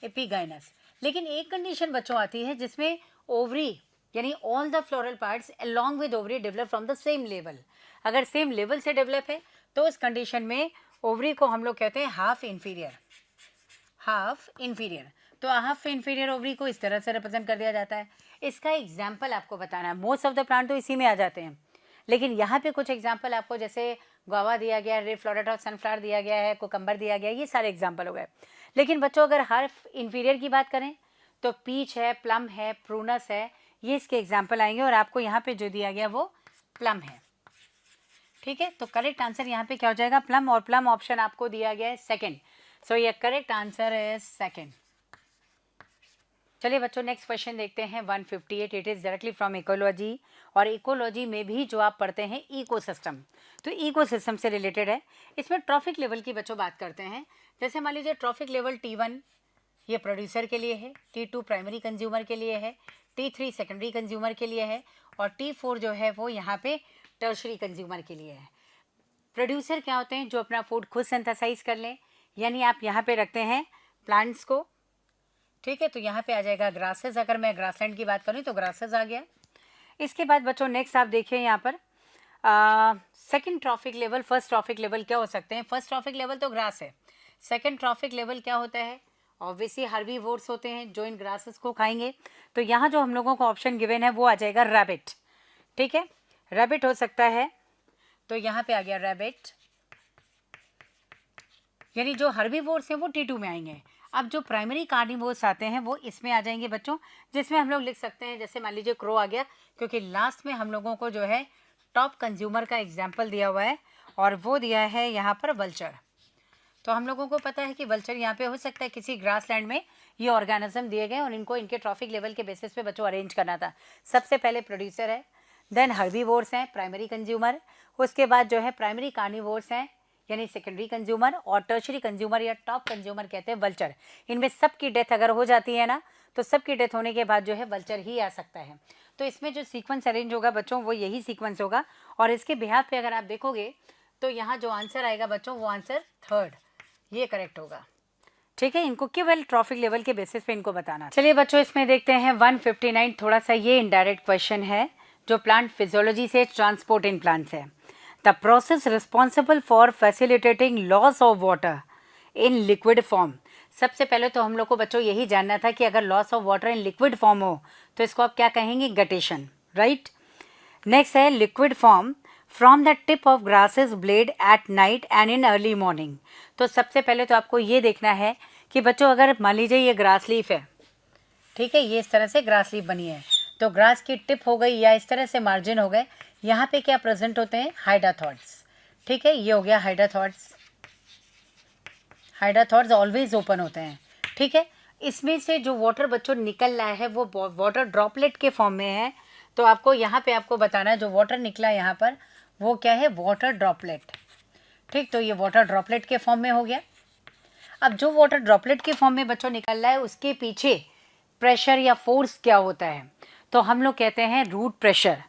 S1: एपिगाइनस। लेकिन एक कंडीशन बच्चों आती है जिसमें ओवरी यानी all the floral parts along with ovary develop from the same level, अगर सेम लेवल से डेवलप है तो उस कंडीशन में ओवरी को हम लोग कहते हैं हाफ इन्फीरियर, हाफ इन्फीरियर। तो हाफ इन्फीरियर ओवरी को इस तरह से रिप्रेजेंट कर दिया जाता है। इसका एग्जाम्पल आपको बताना है, मोस्ट ऑफ द प्लांट तो इसी में आ जाते हैं, लेकिन यहाँ पे कुछ एग्जाम्पल आपको, जैसे गुआवा दिया गया, रे फ्लोरेट ऑफ सनफ्लावर दिया गया है, कुकम्बर दिया गया, ये सारे एग्जाम्पल हो गए। लेकिन बच्चों अगर हाफ इन्फीरियर की बात करें तो पीच है, प्लम है, प्रूनस है, ये इसके एग्जाम्पल आएंगे, और आपको यहाँ पे जो दिया गया वो प्लम है। ठीक है, तो करेक्ट आंसर यहाँ पे क्या हो जाएगा, प्लम, और प्लम ऑप्शन आपको दिया गया है सेकंड, सो ये करेक्ट आंसर है सेकंड। चलिए बच्चों नेक्स्ट क्वेश्चन देखते हैं 158, it is directly from ecology, और इकोलॉजी में भी जो आप पढ़ते हैं इकोसिस्टम, तो इकोसिस्टम से रिलेटेड है। इसमें ट्रॉफिक लेवल की बच्चों बात करते हैं, जैसे मान लीजिए ट्रॉफिक लेवल T1 ये प्रोड्यूसर के लिए है, T2 प्राइमरी कंज्यूमर के लिए है, T3 सेकेंडरी कंज्यूमर के लिए है, और T4 जो है वो यहाँ पे टर्शरी कंज्यूमर के लिए है। प्रोड्यूसर क्या होते हैं, जो अपना फूड खुद सिंथेसाइज कर लें, यानी आप यहाँ पे रखते हैं प्लांट्स को। ठीक है, तो यहाँ पे आ जाएगा ग्रासेस, अगर मैं ग्रासलैंड की बात करूँ तो ग्रासेस आ गया। इसके बाद बच्चों नेक्स्ट आप देखिए यहाँ पर second trophic level, first trophic level क्या हो सकते हैं, फर्स्ट ट्रॉफिक लेवल तो ग्रास है, सेकंड ट्रॉफिक लेवल क्या होता है, ऑब्वियसली हर्बीवोर्स होते हैं जो इन ग्रासेस को खाएंगे, तो यहाँ जो हम लोगों को ऑप्शन गिवन है वो आ जाएगा रैबिट। ठीक है, रैबिट हो सकता है, तो यहाँ पे आ गया रैबिट, यानी जो हर्बीवोर्स हैं वो T2 में आएंगे। अब जो प्राइमरी कार्निवोर्स आते हैं वो इसमें आ जाएंगे बच्चों, जिसमें हम लोग लिख सकते हैं, जैसे मान लीजिए क्रो आ गया, क्योंकि लास्ट में हम लोगों को जो है टॉप कंज्यूमर का एग्जाम्पल दिया हुआ है, और वो दिया है यहाँ पर वल्चर। तो हम लोगों को पता है कि वल्चर यहाँ पे हो सकता है किसी ग्रासलैंड में ये ऑर्गेनिज्म दिए गए, और इनको इनके ट्रॉफिक लेवल के बेसिस पे बच्चों अरेंज करना था। सबसे पहले प्रोड्यूसर है, देन हर्बीवोर्स हैं प्राइमरी कंज्यूमर, उसके बाद जो है प्राइमरी कार्निवोर्स हैं यानी सेकेंडरी कंज्यूमर, और टर्शरी कंज्यूमर या टॉप कंज्यूमर कहते हैं वल्चर। इनमें सबकी डेथ अगर हो जाती है ना, तो सबकी डेथ होने के बाद जो है वल्चर ही आ सकता है। तो इसमें जो सीक्वेंस अरेंज होगा बच्चों वो यही सीक्वेंस होगा, और इसके बिहाफ पे अगर आप देखोगे तो यहाँ जो आंसर आएगा बच्चों वो आंसर थर्ड, ये करेक्ट होगा। ठीक है, इनको केवल ट्रॉफिक लेवल के बेसिस पे इनको बताना। चलिए बच्चों इसमें देखते हैं 159, थोड़ा सा ये इनडायरेक्ट क्वेश्चन है जो प्लांट फिजियोलॉजी से ट्रांसपोर्ट इन प्लांट्स है। The process responsible for facilitating loss of water in liquid form. सबसे पहले तो हम लोग को बच्चों यही जानना था कि अगर loss of water in liquid form हो तो इसको आप क्या कहेंगे, गटेशन, राइट। नेक्स्ट है liquid form from the tip of grasses blade at night and in early morning. तो सबसे पहले तो आपको ये देखना है कि बच्चों अगर मान लीजिए ये ग्रास लीफ है, ठीक है, ये इस तरह से ग्रास लीफ बनी है, तो ग्रास की टिप हो गई या इस तरह से मार्जिन हो गए, यहाँ पे क्या प्रेजेंट होते हैं, हाइडाथॉर्ड्स। ठीक है, ये हो गया हाइडाथॉर्ड्स, हाइडाथॉर्ड्स ऑलवेज ओपन होते हैं। ठीक है, इसमें से जो वाटर बच्चों निकल रहा है वो वाटर ड्रॉपलेट के फॉर्म में है, तो आपको यहाँ पे आपको बताना है जो वाटर निकला यहाँ पर वो क्या है, वाटर ड्रॉपलेट। ठीक, तो ये वाटर ड्रॉपलेट के फॉर्म में हो गया। अब जो वाटर ड्रॉपलेट के फॉर्म में बच्चों निकल रहा है उसके पीछे प्रेशर या फोर्स क्या होता है, तो हम लोग कहते हैं root pressure,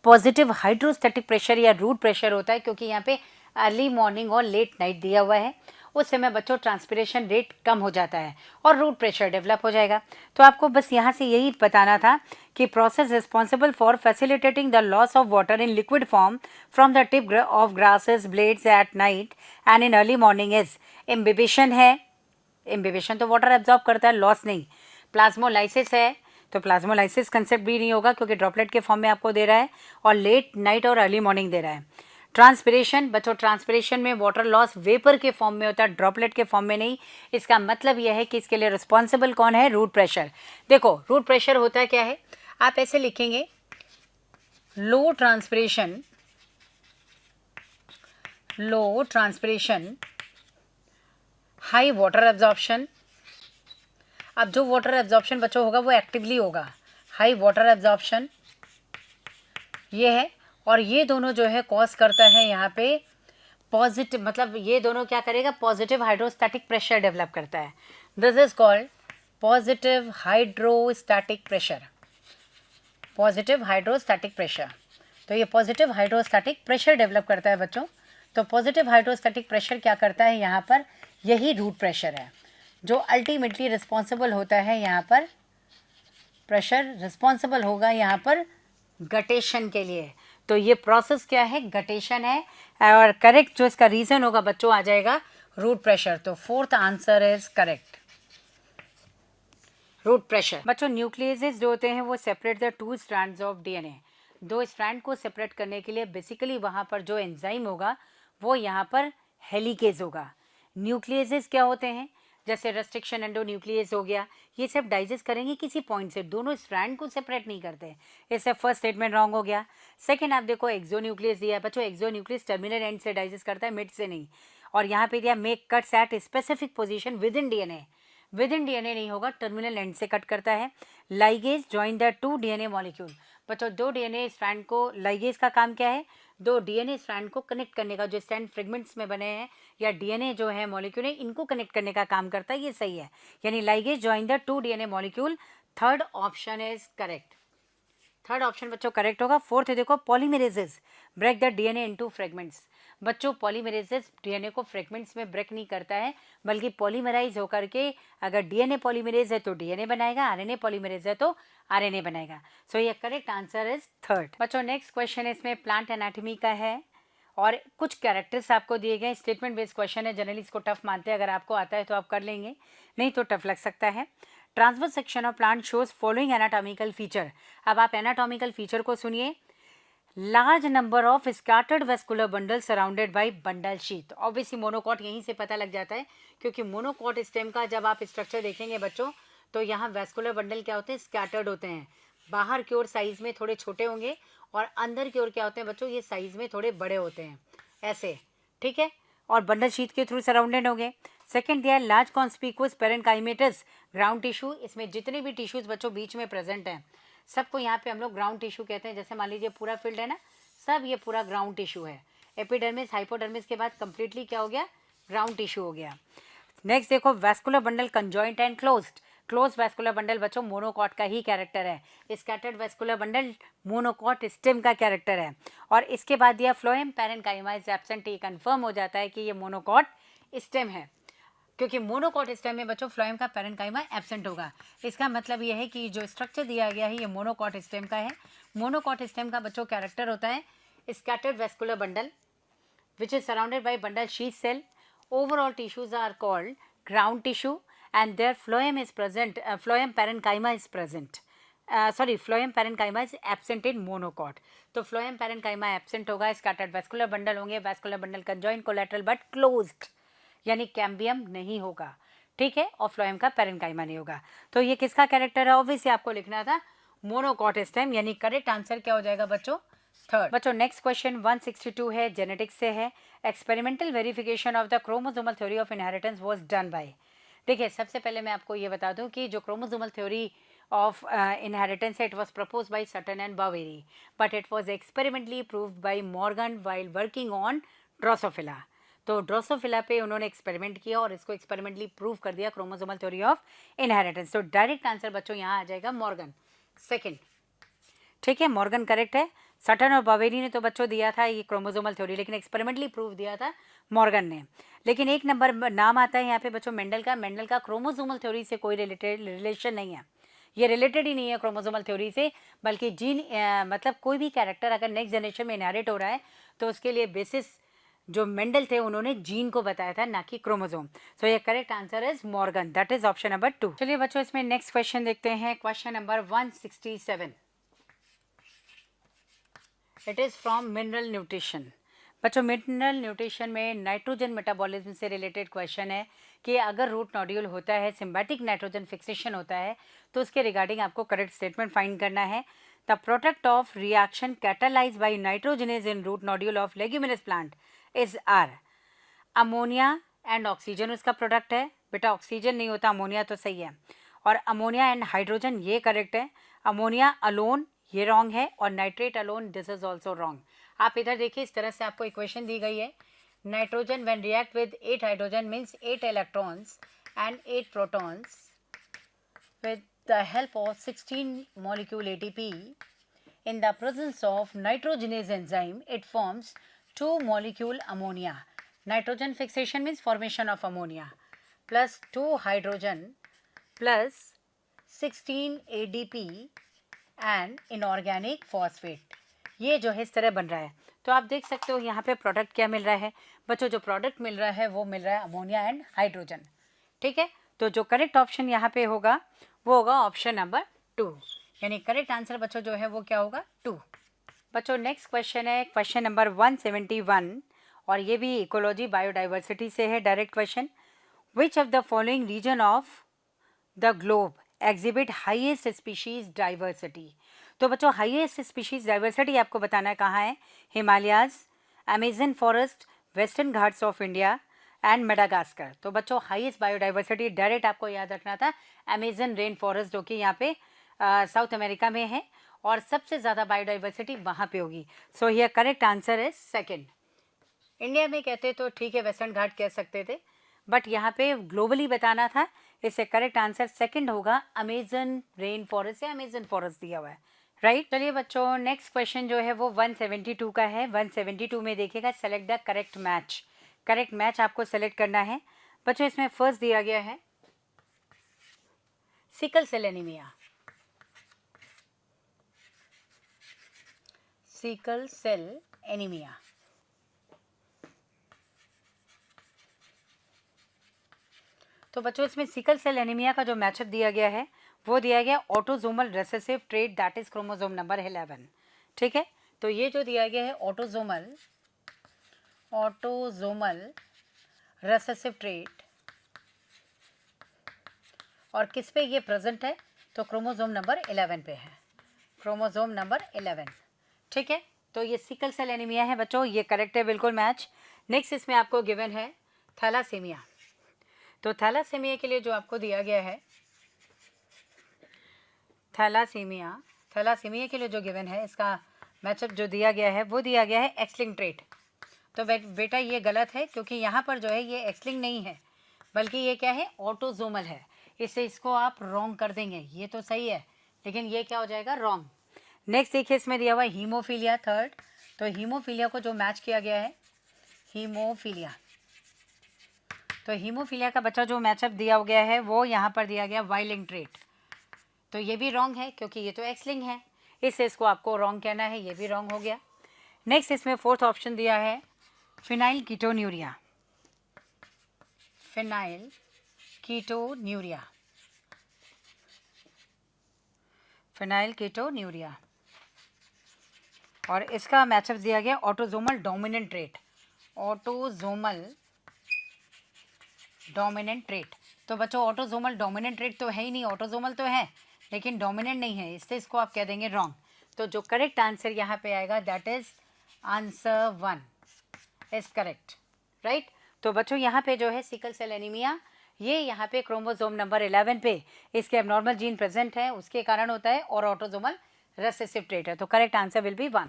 S1: positive hydrostatic pressure या रूट प्रेशर होता है, क्योंकि यहाँ पे अर्ली मॉर्निंग और लेट नाइट दिया हुआ है, उस समय बच्चों ट्रांसपिरेशन रेट कम हो जाता है और रूट प्रेशर डेवलप हो जाएगा। तो आपको बस यहाँ से यही बताना था कि process responsible for facilitating the loss of water in liquid form from the tip of grasses blades at night and in early morning is imbibition है, इम्बिबिशन तो वाटर एब्जॉर्ब करता है, लॉस नहीं। प्लाज्मोलाइसिस है, तो प्लाज्मोलाइसिस कंसेप्ट भी नहीं होगा क्योंकि ड्रॉपलेट के फॉर्म में आपको दे रहा है, और लेट नाइट और अर्ली मॉर्निंग दे रहा है। ट्रांसपिरेशन बच्चों, ट्रांसपिरेशन में वाटर लॉस वेपर के फॉर्म में होता है, ड्रॉपलेट के फॉर्म में नहीं। इसका मतलब यह है कि इसके लिए रिस्पॉन्सिबल कौन है, रूट प्रेशर। देखो रूट प्रेशर होता है क्या है, आप ऐसे लिखेंगे लो ट्रांसपिरेशन, हाई वाटर एब्जॉर्प्शन। अब जो वाटर एब्जॉर्प्शन बच्चों होगा वो एक्टिवली होगा, हाई वाटर एब्जॉर्प्शन ये है। और ये दोनों जो है कॉज करता है यहाँ पे पॉजिटिव, मतलब ये दोनों क्या करेगा, पॉजिटिव हाइड्रोस्टैटिक प्रेशर डेवलप करता है। This is called positive hydrostatic pressure, positive hydrostatic pressure. तो ये पॉजिटिव हाइड्रोस्टैटिक प्रेशर डेवलप करता है बच्चों। तो पॉजिटिव हाइड्रोस्टैटिक प्रेशर क्या करता है यहाँ पर, यही रूट प्रेशर है जो अल्टीमेटली रिस्पॉन्सिबल होता है यहाँ पर, प्रेशर रिस्पॉन्सिबल होगा यहाँ पर गटेशन के लिए। तो ये प्रोसेस क्या है, गटेशन है। और करेक्ट जो इसका रीजन होगा बच्चों आ जाएगा रूट प्रेशर। तो fourth answer is correct, root pressure. बच्चों न्यूक्लियसेस जो होते हैं वो separate the two strands of DNA. दो स्ट्रैंड को सेपरेट करने के लिए बेसिकली वहाँ पर जो एंजाइम होगा वो यहाँ पर हेलिकेज होगा। न्यूक्लियसेस क्या होते हैं, जैसे रेस्ट्रिक्शन एंडोन्यूक्लियस हो गया, ये सब डाइजेस्ट करेंगे किसी पॉइंट से, दोनों स्ट्रैंड को सेपरेट नहीं करते। इससे फर्स्ट स्टेटमेंट रॉन्ग हो गया। सेकंड आप देखो एक्सोन्यूक्लियस दिया है बच्चों, एक्सोन्यूक्लियस टर्मिनल एंड से डाइजेस्ट करता है, मिड से नहीं। और यहाँ पे दिया make cuts at specific position with in DNA, with in DNA नहीं होगा, टर्मिनल एंड से कट करता है। Ligase join the two DNA molecule. बच्चों दो डीएनए स्ट्रैंड को, लाइगेज का काम क्या है, दो डीएनए स्ट्रैंड को कनेक्ट करने का, जो स्ट्रैंड फ्रेगमेंट्स में बने हैं या डीएनए जो है मॉलिक्यूल है इनको कनेक्ट करने का काम करता है, ये सही है। यानी ligase join the two DNA molecule, third option is correct, third option बच्चों करेक्ट होगा। फोर्थ देखो polymerases break the DNA into fragments. बच्चों पॉलीमरेजेस डीएनए को फ्रेगमेंट्स में ब्रेक नहीं करता है, बल्कि पॉलीमराइज होकर के, अगर डीएनए पॉलीमरेज है तो डीएनए बनाएगा, आरएनए पॉलीमरेज है तो आरएनए बनाएगा। सो ये करेक्ट आंसर इज थर्ड। बच्चों नेक्स्ट क्वेश्चन इसमें प्लांट एनाटॉमी का है और कुछ कैरेक्टर्स आपको दिए गए। स्टेटमेंट बेस्ड क्वेश्चन है, जनरली इसको टफ मानते हैं, अगर आपको आता है तो आप कर लेंगे, नहीं तो टफ लग सकता है। Transverse section of plant shows following anatomical feature. अब आप एनाटॉमिकल फीचर को सुनिए। Large number of scattered vascular bundle surrounded by bundle sheath. Obviously monocot यहीं से पता लग जाता है, क्योंकि मोनोकॉट स्टेम का जब आप स्ट्रक्चर देखेंगे बच्चों तो यहाँ वेस्कुलर बंडल क्या होते हैं, स्कैटर्ड होते हैं। बाहर की ओर साइज में थोड़े छोटे होंगे और अंदर की ओर क्या होते हैं बच्चों, ये साइज में थोड़े बड़े होते हैं ऐसे, ठीक है। और बंडल शीथ के थ्रू सराउंडेड होंगे। सेकेंड दिया लार्ज कॉन्स्पिकुअस पेरेन्काइमेटस ग्राउंड टिश्यू। इसमें जितने भी टिश्यूज बच्चों बीच में प्रेजेंट हैं सबको यहाँ पे हम लोग ग्राउंड टिश्यू कहते हैं। जैसे मान लीजिए पूरा फील्ड है ना, सब ये पूरा ग्राउंड टिश्यू है। एपिडर्मिस हाइपोडर्मिस के बाद कंप्लीटली क्या हो गया, ग्राउंड टिश्यू हो गया। नेक्स्ट देखो vascular bundle conjoint and closed. Close vascular bundle बच्चों मोनोकॉट का ही कैरेक्टर है। Scattered vascular bundle monocot stem का कैरेक्टर है। और इसके बाद दिया फ्लोएम पैरेन्काइमा इज एब्सेंट। ये कंफर्म हो जाता है कि ये मोनोकॉट स्टेम है, क्योंकि मोनोकॉट स्टेम में बच्चों फ्लोएम का पैरेन्काइमा एब्सेंट होगा। इसका मतलब यह है कि जो स्ट्रक्चर दिया गया है ये मोनोकॉट स्टेम का है। मोनोकॉट स्टेम का बच्चों कैरेक्टर होता है scattered vascular bundle which is surrounded by bundle sheath cell. Overall tissues are called ground tissue and their phloem is present, phloem parenchyma is present. Phloem parenchyma is absent in monocot. तो phloem parenchyma absent होगा, scattered vascular bundle होंगे, vascular bundle conjoined collateral but closed, यानी cambium नहीं होगा, ठीक है, और phloem का पैरेन्काइमा नहीं होगा। तो ये किसका कैरेक्टर है, ऑब्वियसली आपको लिखना था मोनोकॉट स्टेम, यानी करेक्ट आंसर क्या हो जाएगा बच्चों, थर्ड। बच्चों नेक्स्ट क्वेश्चन 162 है, जेनेटिक्स से है। Experimental verification of the chromosomal theory of inheritance was done by. देखिए सबसे पहले मैं आपको ये बता दूं कि जो क्रोमोसोमल थ्योरी ऑफ इनहेरिटेंस है it was proposed by Sutton and Boveri, but it was experimentally proved by Morgan while working on Drosophila. तो ड्रोसोफिला पे उन्होंने एक्सपेरिमेंट किया और इसको एक्सपेरिमेंटली प्रूव कर दिया क्रोमोसोमल थ्योरी ऑफ इनहेरिटेंस। तो डायरेक्ट आंसर बच्चों यहाँ आ जाएगा मॉर्गन, सेकेंड, ठीक है, मॉर्गन करेक्ट है। सटन और बावेरी ने तो बच्चों दिया था ये क्रोमोसोमल थ्योरी, लेकिन एक्सपेरिमेंटली प्रूव दिया था मॉर्गन ने। लेकिन एक नंबर नाम आता है यहाँ पे बच्चों मेंडल का। मेंडल का क्रोमोसोमल थ्योरी से कोई रिलेशन नहीं है, ये रिलेटेड ही नहीं है क्रोमोसोमल थ्योरी से, बल्कि जीन मतलब कोई भी कैरेक्टर अगर नेक्स्ट जनरेशन में इनहेरिट हो रहा है तो उसके लिए बेसिस जो मेंडल थे उन्होंने जीन को बताया था, ना कि क्रोमोसोम। सो ये correct answer is Morgan, that is option number 2। चलिए बच्चों इसमें नेक्स्ट क्वेश्चन देखते हैं, question number 167। It is from mineral nutrition. बच्चों मिनरल न्यूट्रिशन में नाइट्रोजन मेटाबॉलिज्म से रिलेटेड क्वेश्चन है कि अगर रूट नोड्यूल होता है, सिम्बाटिक नाइट्रोजन फिक्सेशन होता है, तो उसके रिगार्डिंग आपको करेक्ट स्टेटमेंट फाइंड करना है। The product of reaction catalyze by nitrogenase in root nodule of leguminous plant is are ammonia and oxygen उसका प्रोडक्ट है। बेटा ऑक्सीजन नहीं होता, अमोनिया तो सही है। और अमोनिया एंड हाइड्रोजन ये करेक्ट है। अमोनिया अलोन ये रॉन्ग है और nitrate alone this is also wrong. आप इधर देखिए, इस तरह से आपको इक्वेशन दी गई है। Nitrogen when react with 8 hydrogen means 8 electrons and 8 protons with the help of 16 molecule ATP in the presence of nitrogenase enzyme it forms 2 molecule ammonia. Nitrogen fixation means formation of ammonia plus 2 hydrogen plus 16 ADP and inorganic phosphate. ये जो है इस तरह बन रहा है। तो आप देख सकते हो यहाँ पे प्रोडक्ट क्या मिल रहा है बच्चों। जो प्रोडक्ट मिल रहा है वो मिल रहा है अमोनिया एंड हाइड्रोजन। ठीक है, तो जो करेक्ट ऑप्शन यहाँ पे होगा वो होगा ऑप्शन नंबर 2, यानी करेक्ट आंसर बच्चों जो है वो क्या होगा 2। बच्चों नेक्स्ट क्वेश्चन है क्वेश्चन नंबर 171 और ये भी इकोलॉजी बायोडाइवर्सिटी से है direct question. Which of the following region of the globe exhibit highest species diversity. तो बच्चों हाईएस्ट स्पीशीज डाइवर्सिटी आपको बताना है कहाँ है। Himalayas, Amazon forest, western Ghats of India and Madagascar. तो बच्चों हाईएस्ट बायोडाइवर्सिटी डायरेक्ट आपको याद रखना था अमेजन रेन फॉरेस्ट जो कि यहाँ पे साउथ अमेरिका में है और सबसे ज़्यादा बायोडाइवर्सिटी वहाँ पे होगी। सो here correct answer is second. India में कहते तो ठीक है वेस्टर्न घाट कह सकते थे, बट यहाँ पे ग्लोबली बताना था, इससे करेक्ट आंसर सेकेंड होगा अमेजन रेन फॉरेस्ट या अमेजन फॉरेस्ट दिया हुआ है, राइट। चलिए बच्चों नेक्स्ट क्वेश्चन जो है वो 172 का है। 172 में देखिएगा select the correct match. Correct match आपको सेलेक्ट करना है बच्चों। इसमें फर्स्ट दिया गया है sickle cell anaemia. Sickle cell anaemia तो बच्चों इसमें सिकल सेल एनीमिया का जो मैचअप दिया गया है वो दिया गया autosomal recessive trait that is chromosome number 11। ठीक है, तो ये जो दिया गया है ऑटोजोमल रेसेसिव ट्रेट और किस पे ये प्रेजेंट है तो क्रोमोसोम नंबर 11 पे है, क्रोमोसोम नंबर 11। ठीक है, तो ये सिकल सेल एनीमिया है बच्चों, ये करेक्ट है बिल्कुल मैच। नेक्स्ट इसमें आपको गिवन है थैलासीमिया। तो थैलासीमिया के लिए जो आपको दिया गया है थैलासीमिया के लिए जो गिवन है इसका मैचअप जो दिया गया है वो दिया गया है एक्सलिंग ट्रेट। तो बेटा ये गलत है क्योंकि यहाँ पर जो है ये एक्सलिंग नहीं है बल्कि ये क्या है ऑटोजोमल है, इससे इसको आप रॉन्ग कर देंगे। ये तो सही है लेकिन ये क्या हो जाएगा रॉन्ग। नेक्स्ट देखिए इसमें दिया हुआ है हीमोफीलिया थर्ड। तो हीमोफीलिया को जो मैच किया गया है हीमोफीलिया, तो हीमोफीलिया का बच्चा जो मैचअप दिया गया है वो यहाँ पर दिया गया वाइलिंग ट्रेट। तो ये भी रॉन्ग है क्योंकि ये तो एक्सलिंग है, इससे इसको आपको रॉन्ग कहना है, ये भी रॉन्ग हो गया। नेक्स्ट इसमें फोर्थ ऑप्शन दिया है phenyl ketonuria. Phenyl ketonuria, phenyl ketonuria और इसका मैचअप दिया गया autosomal dominant trait, autosomal dominant trait. तो बच्चों ऑटोजोमल डोमिनेंट ट्रेट तो है ही नहीं, ऑटोजोमल तो है लेकिन डोमिनेंट नहीं है, इससे इसको आप कह देंगे रॉन्ग। तो जो करेक्ट आंसर यहाँ पे आएगा that is answer 1 is correct, right. तो बच्चों यहाँ पे जो है सिकल सेल एनीमिया ये यहाँ पे क्रोमोसोम नंबर 11 पे इसके एबनॉर्मल जीन प्रेजेंट है उसके कारण होता है और ऑटोजोमल रेसेसिव ट्रेट है। तो करेक्ट आंसर विल बी 1।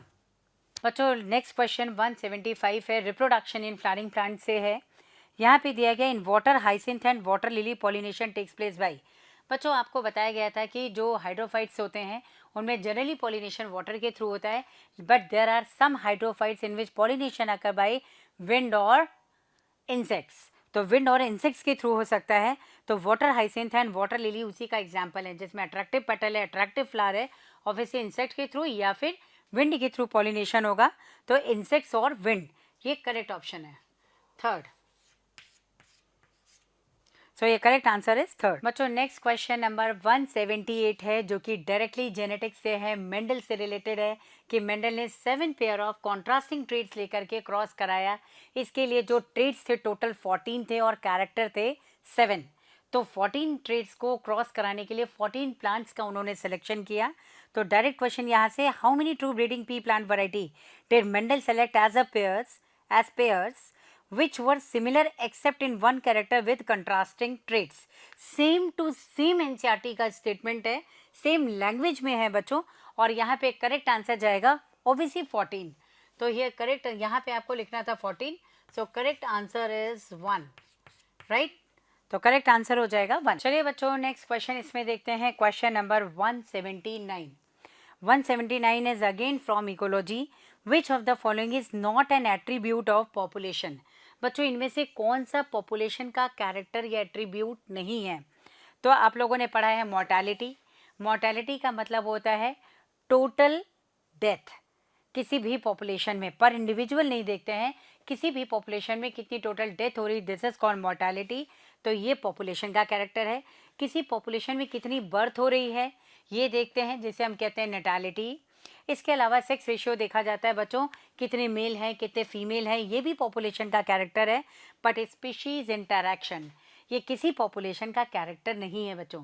S1: बच्चों नेक्स्ट क्वेश्चन 175 है रिप्रोडक्शन इन फ्लावरिंग प्लांट से है। यहाँ पे दिया गया in water hyacinth and water lily pollination takes place by. बच्चों आपको बताया गया था कि जो हाइड्रोफाइट्स होते हैं उनमें जनरली पॉलिनेशन वाटर के थ्रू होता है, but there are some hydrophytes in which pollination occur by wind और इंसेक्ट्स। तो विंड और इंसेक्ट्स के थ्रू हो सकता है। तो water hyacinth and water lily उसी का एग्जाम्पल है जिसमें अट्रैक्टिव पेटल है, अट्रैक्टिव फ्लावर है, ऑब्वियसली इंसेक्ट के थ्रू या फिर विंड के थ्रू पॉलिनेशन होगा। तो इंसेक्ट्स और विंड ये करेक्ट ऑप्शन है थर्ड। सो ये करेक्ट आंसर इज थर्ड। बच्चों नेक्स्ट क्वेश्चन नंबर 178 है जो कि डायरेक्टली जेनेटिक्स से है, मेंडल से रिलेटेड है कि मेंडल ने 7 पेयर ऑफ कॉन्ट्रास्टिंग ट्रेट्स लेकर के क्रॉस कराया। इसके लिए जो ट्रेट्स थे टोटल 14 थे और कैरेक्टर थे 7। तो 14 ट्रेड्स को क्रॉस कराने के लिए 14 प्लांट्स का उन्होंने सिलेक्शन किया। तो डायरेक्ट क्वेश्चन यहाँ से, how many true breeding pea plant variety did Mendel select as pairs which were similar except in one character with contrasting traits। Same to same NCERT का स्टेटमेंट है, same language में है बच्चों, और यहाँ पे करेक्ट आंसर जाएगा OBC 14। तो ये करेक्ट, यहाँ पे आपको लिखना था 14, so correct answer is 1, right. तो करेक्ट आंसर हो जाएगा 1। चलिए बच्चों नेक्स्ट क्वेश्चन इसमें देखते हैं, question number 179। 179 is again from ecology, which of the following is not an attribute of population। बच्चों इनमें से कौन सा पॉपुलेशन का कैरेक्टर या एट्रीब्यूट नहीं है। तो आप लोगों ने पढ़ा है मॉर्टैलिटी। मॉर्टैलिटी का मतलब होता है टोटल डेथ किसी भी पॉपुलेशन में, पर इंडिविजुअल नहीं देखते हैं, किसी भी पॉपुलेशन में कितनी टोटल डेथ हो रही, दिस इज कॉल्ड मॉर्टैलिटी। तो ये पॉपुलेशन का कैरेक्टर है। किसी पॉपुलेशन में कितनी बर्थ हो रही है ये देखते हैं, जिसे हम कहते हैं नैटालिटी। इसके अलावा सेक्स रेशियो देखा जाता है बच्चों, कितने मेल हैं कितने फीमेल हैं, ये भी पॉपुलेशन का कैरेक्टर है। बट स्पीशीज इंटरैक्शन ये किसी पॉपुलेशन का कैरेक्टर नहीं है बच्चों,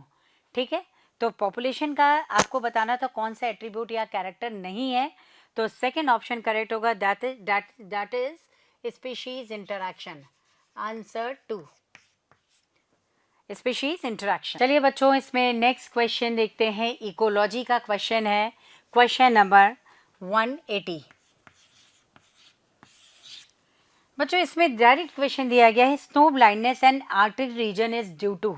S1: ठीक है। तो पॉपुलेशन का आपको बताना था कौन सा एट्रीब्यूट या कैरेक्टर नहीं है, तो सेकंड ऑप्शन करेक्ट होगा, that is species interaction, answer 2, species interaction. चलिए बच्चों इसमें नेक्स्ट क्वेश्चन देखते हैं, इकोलॉजी का क्वेश्चन है, क्वेश्चन नंबर 180। बच्चों इसमें डायरेक्ट क्वेश्चन दिया गया है, snow blindness and arctic region is due to.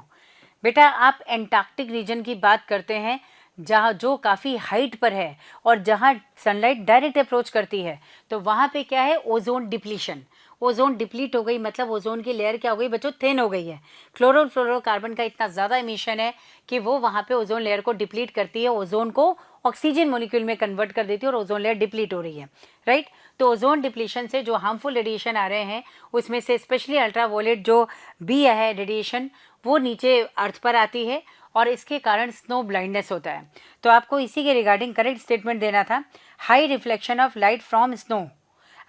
S1: बेटा आप एंटार्क्टिक रीजन की बात करते हैं जहाँ जो काफ़ी हाइट पर है और जहाँ सनलाइट डायरेक्ट अप्रोच करती है, तो वहाँ पे क्या है, ओजोन डिप्लीशन। ओजोन डिप्लीट हो गई मतलब ओजोन की लेयर क्या हो गई बच्चों, थिन हो गई है। क्लोरोफ्लोरोकार्बन का इतना ज़्यादा इमिशन है कि वो वहाँ पे ओजोन लेयर को डिप्लीट करती है, ओजोन को ऑक्सीजन मोलिक्यूल में कन्वर्ट कर देती है और ओजोन लेयर डिप्लीट हो रही है, राइट। तो ओजोन डिप्लीशन से जो हार्मफुल रेडिएशन आ रहे हैं उसमें से स्पेशली अल्ट्रावायलेट जो बी है रेडिएशन, वो नीचे अर्थ पर आती है और इसके कारण स्नो ब्लाइंडनेस होता है। तो आपको इसी के रिगार्डिंग करेक्ट स्टेटमेंट देना था, high reflection of light from snow.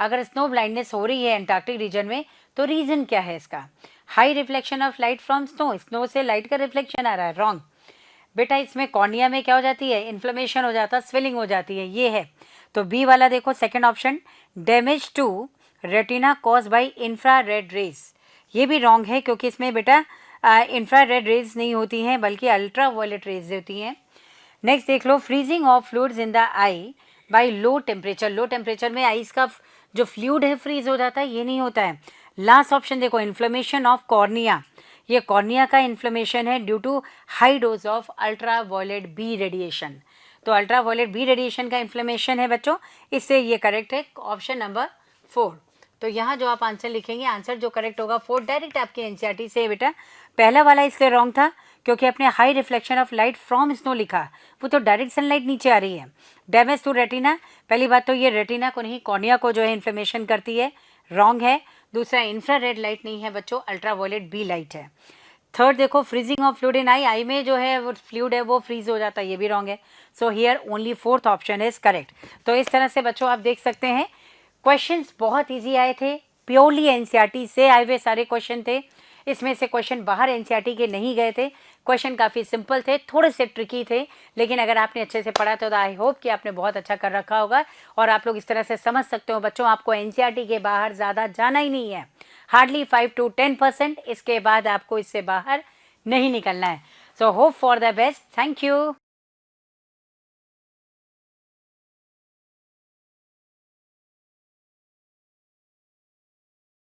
S1: अगर स्नो ब्लाइंडनेस हो रही है एंटार्क्टिक रीजन में तो रीजन क्या है इसका, high reflection of light from snow, snow से लाइट का रिफ्लेक्शन आ रहा है, रॉन्ग। बेटा इसमें कॉर्निया में क्या हो जाती है, इन्फ्लेमेशन हो जाता है, स्वेलिंग हो जाती है, ये है। तो बी वाला देखो second option, damage to retina cause by infrared rays, ये भी रॉन्ग है क्योंकि इसमें बेटा इंफ्रारेड रेज नहीं होती हैं बल्कि अल्ट्रा वायलेट रेज होती हैं। नेक्स्ट देख लो, freezing of fluids in the eye by low temperature, low temperature में आइस का जो फ्लूइड है फ्रीज हो जाता है, ये नहीं होता है। लास्ट ऑप्शन देखो, इन्फ्लेमेशन ऑफ कॉर्निया, ये कॉर्निया का इन्फ्लेमेशन है due to high dose of ultra violet B radiation. तो अल्ट्रा वायलेट बी रेडिएशन का इन्फ्लेमेशन है बच्चों, इससे ये करेक्ट है ऑप्शन नंबर 4। तो यहाँ जो आप आंसर लिखेंगे, आंसर जो करेक्ट होगा 4, डायरेक्ट आपके एनसीईआरटी से बेटा। पहला वाला इसलिए रॉन्ग था क्योंकि आपने high reflection of light from snow लिखा, वो तो डायरेक्ट सनलाइट नीचे आ रही है। डैमेज टू रेटिना, पहली बात तो ये रेटिना को नहीं कॉर्निया को जो है इन्फ्लेमेशन करती है, रॉन्ग है। दूसरा इंफ्रारेड लाइट नहीं है बच्चों, अल्ट्रावायलेट बी लाइट है। थर्ड देखो, फ्रीजिंग ऑफ फ्लूइड इन आई, आई में जो है वो फ्लूइड है वो फ्रीज हो जाता है, ये भी रॉन्ग है। So here only fourth option is correct. तो इस तरह से बच्चों आप देख सकते हैं क्वेश्चंस बहुत इजी आए थे, प्योरली एनसीईआरटी से आए हुए सारे क्वेश्चन थे। इसमें से क्वेश्चन बाहर एनसीईआरटी के नहीं गए थे, क्वेश्चन काफ़ी सिंपल थे, थोड़े से ट्रिकी थे, लेकिन अगर आपने अच्छे से पढ़ा तो आई होप कि आपने बहुत अच्छा कर रखा होगा और आप लोग इस तरह से समझ सकते हो बच्चों, आपको एनसीईआरटी के बाहर ज़्यादा जाना ही नहीं है, हार्डली 5 to 10%, इसके बाद आपको इससे बाहर नहीं निकलना है। So hope for the best, thank you.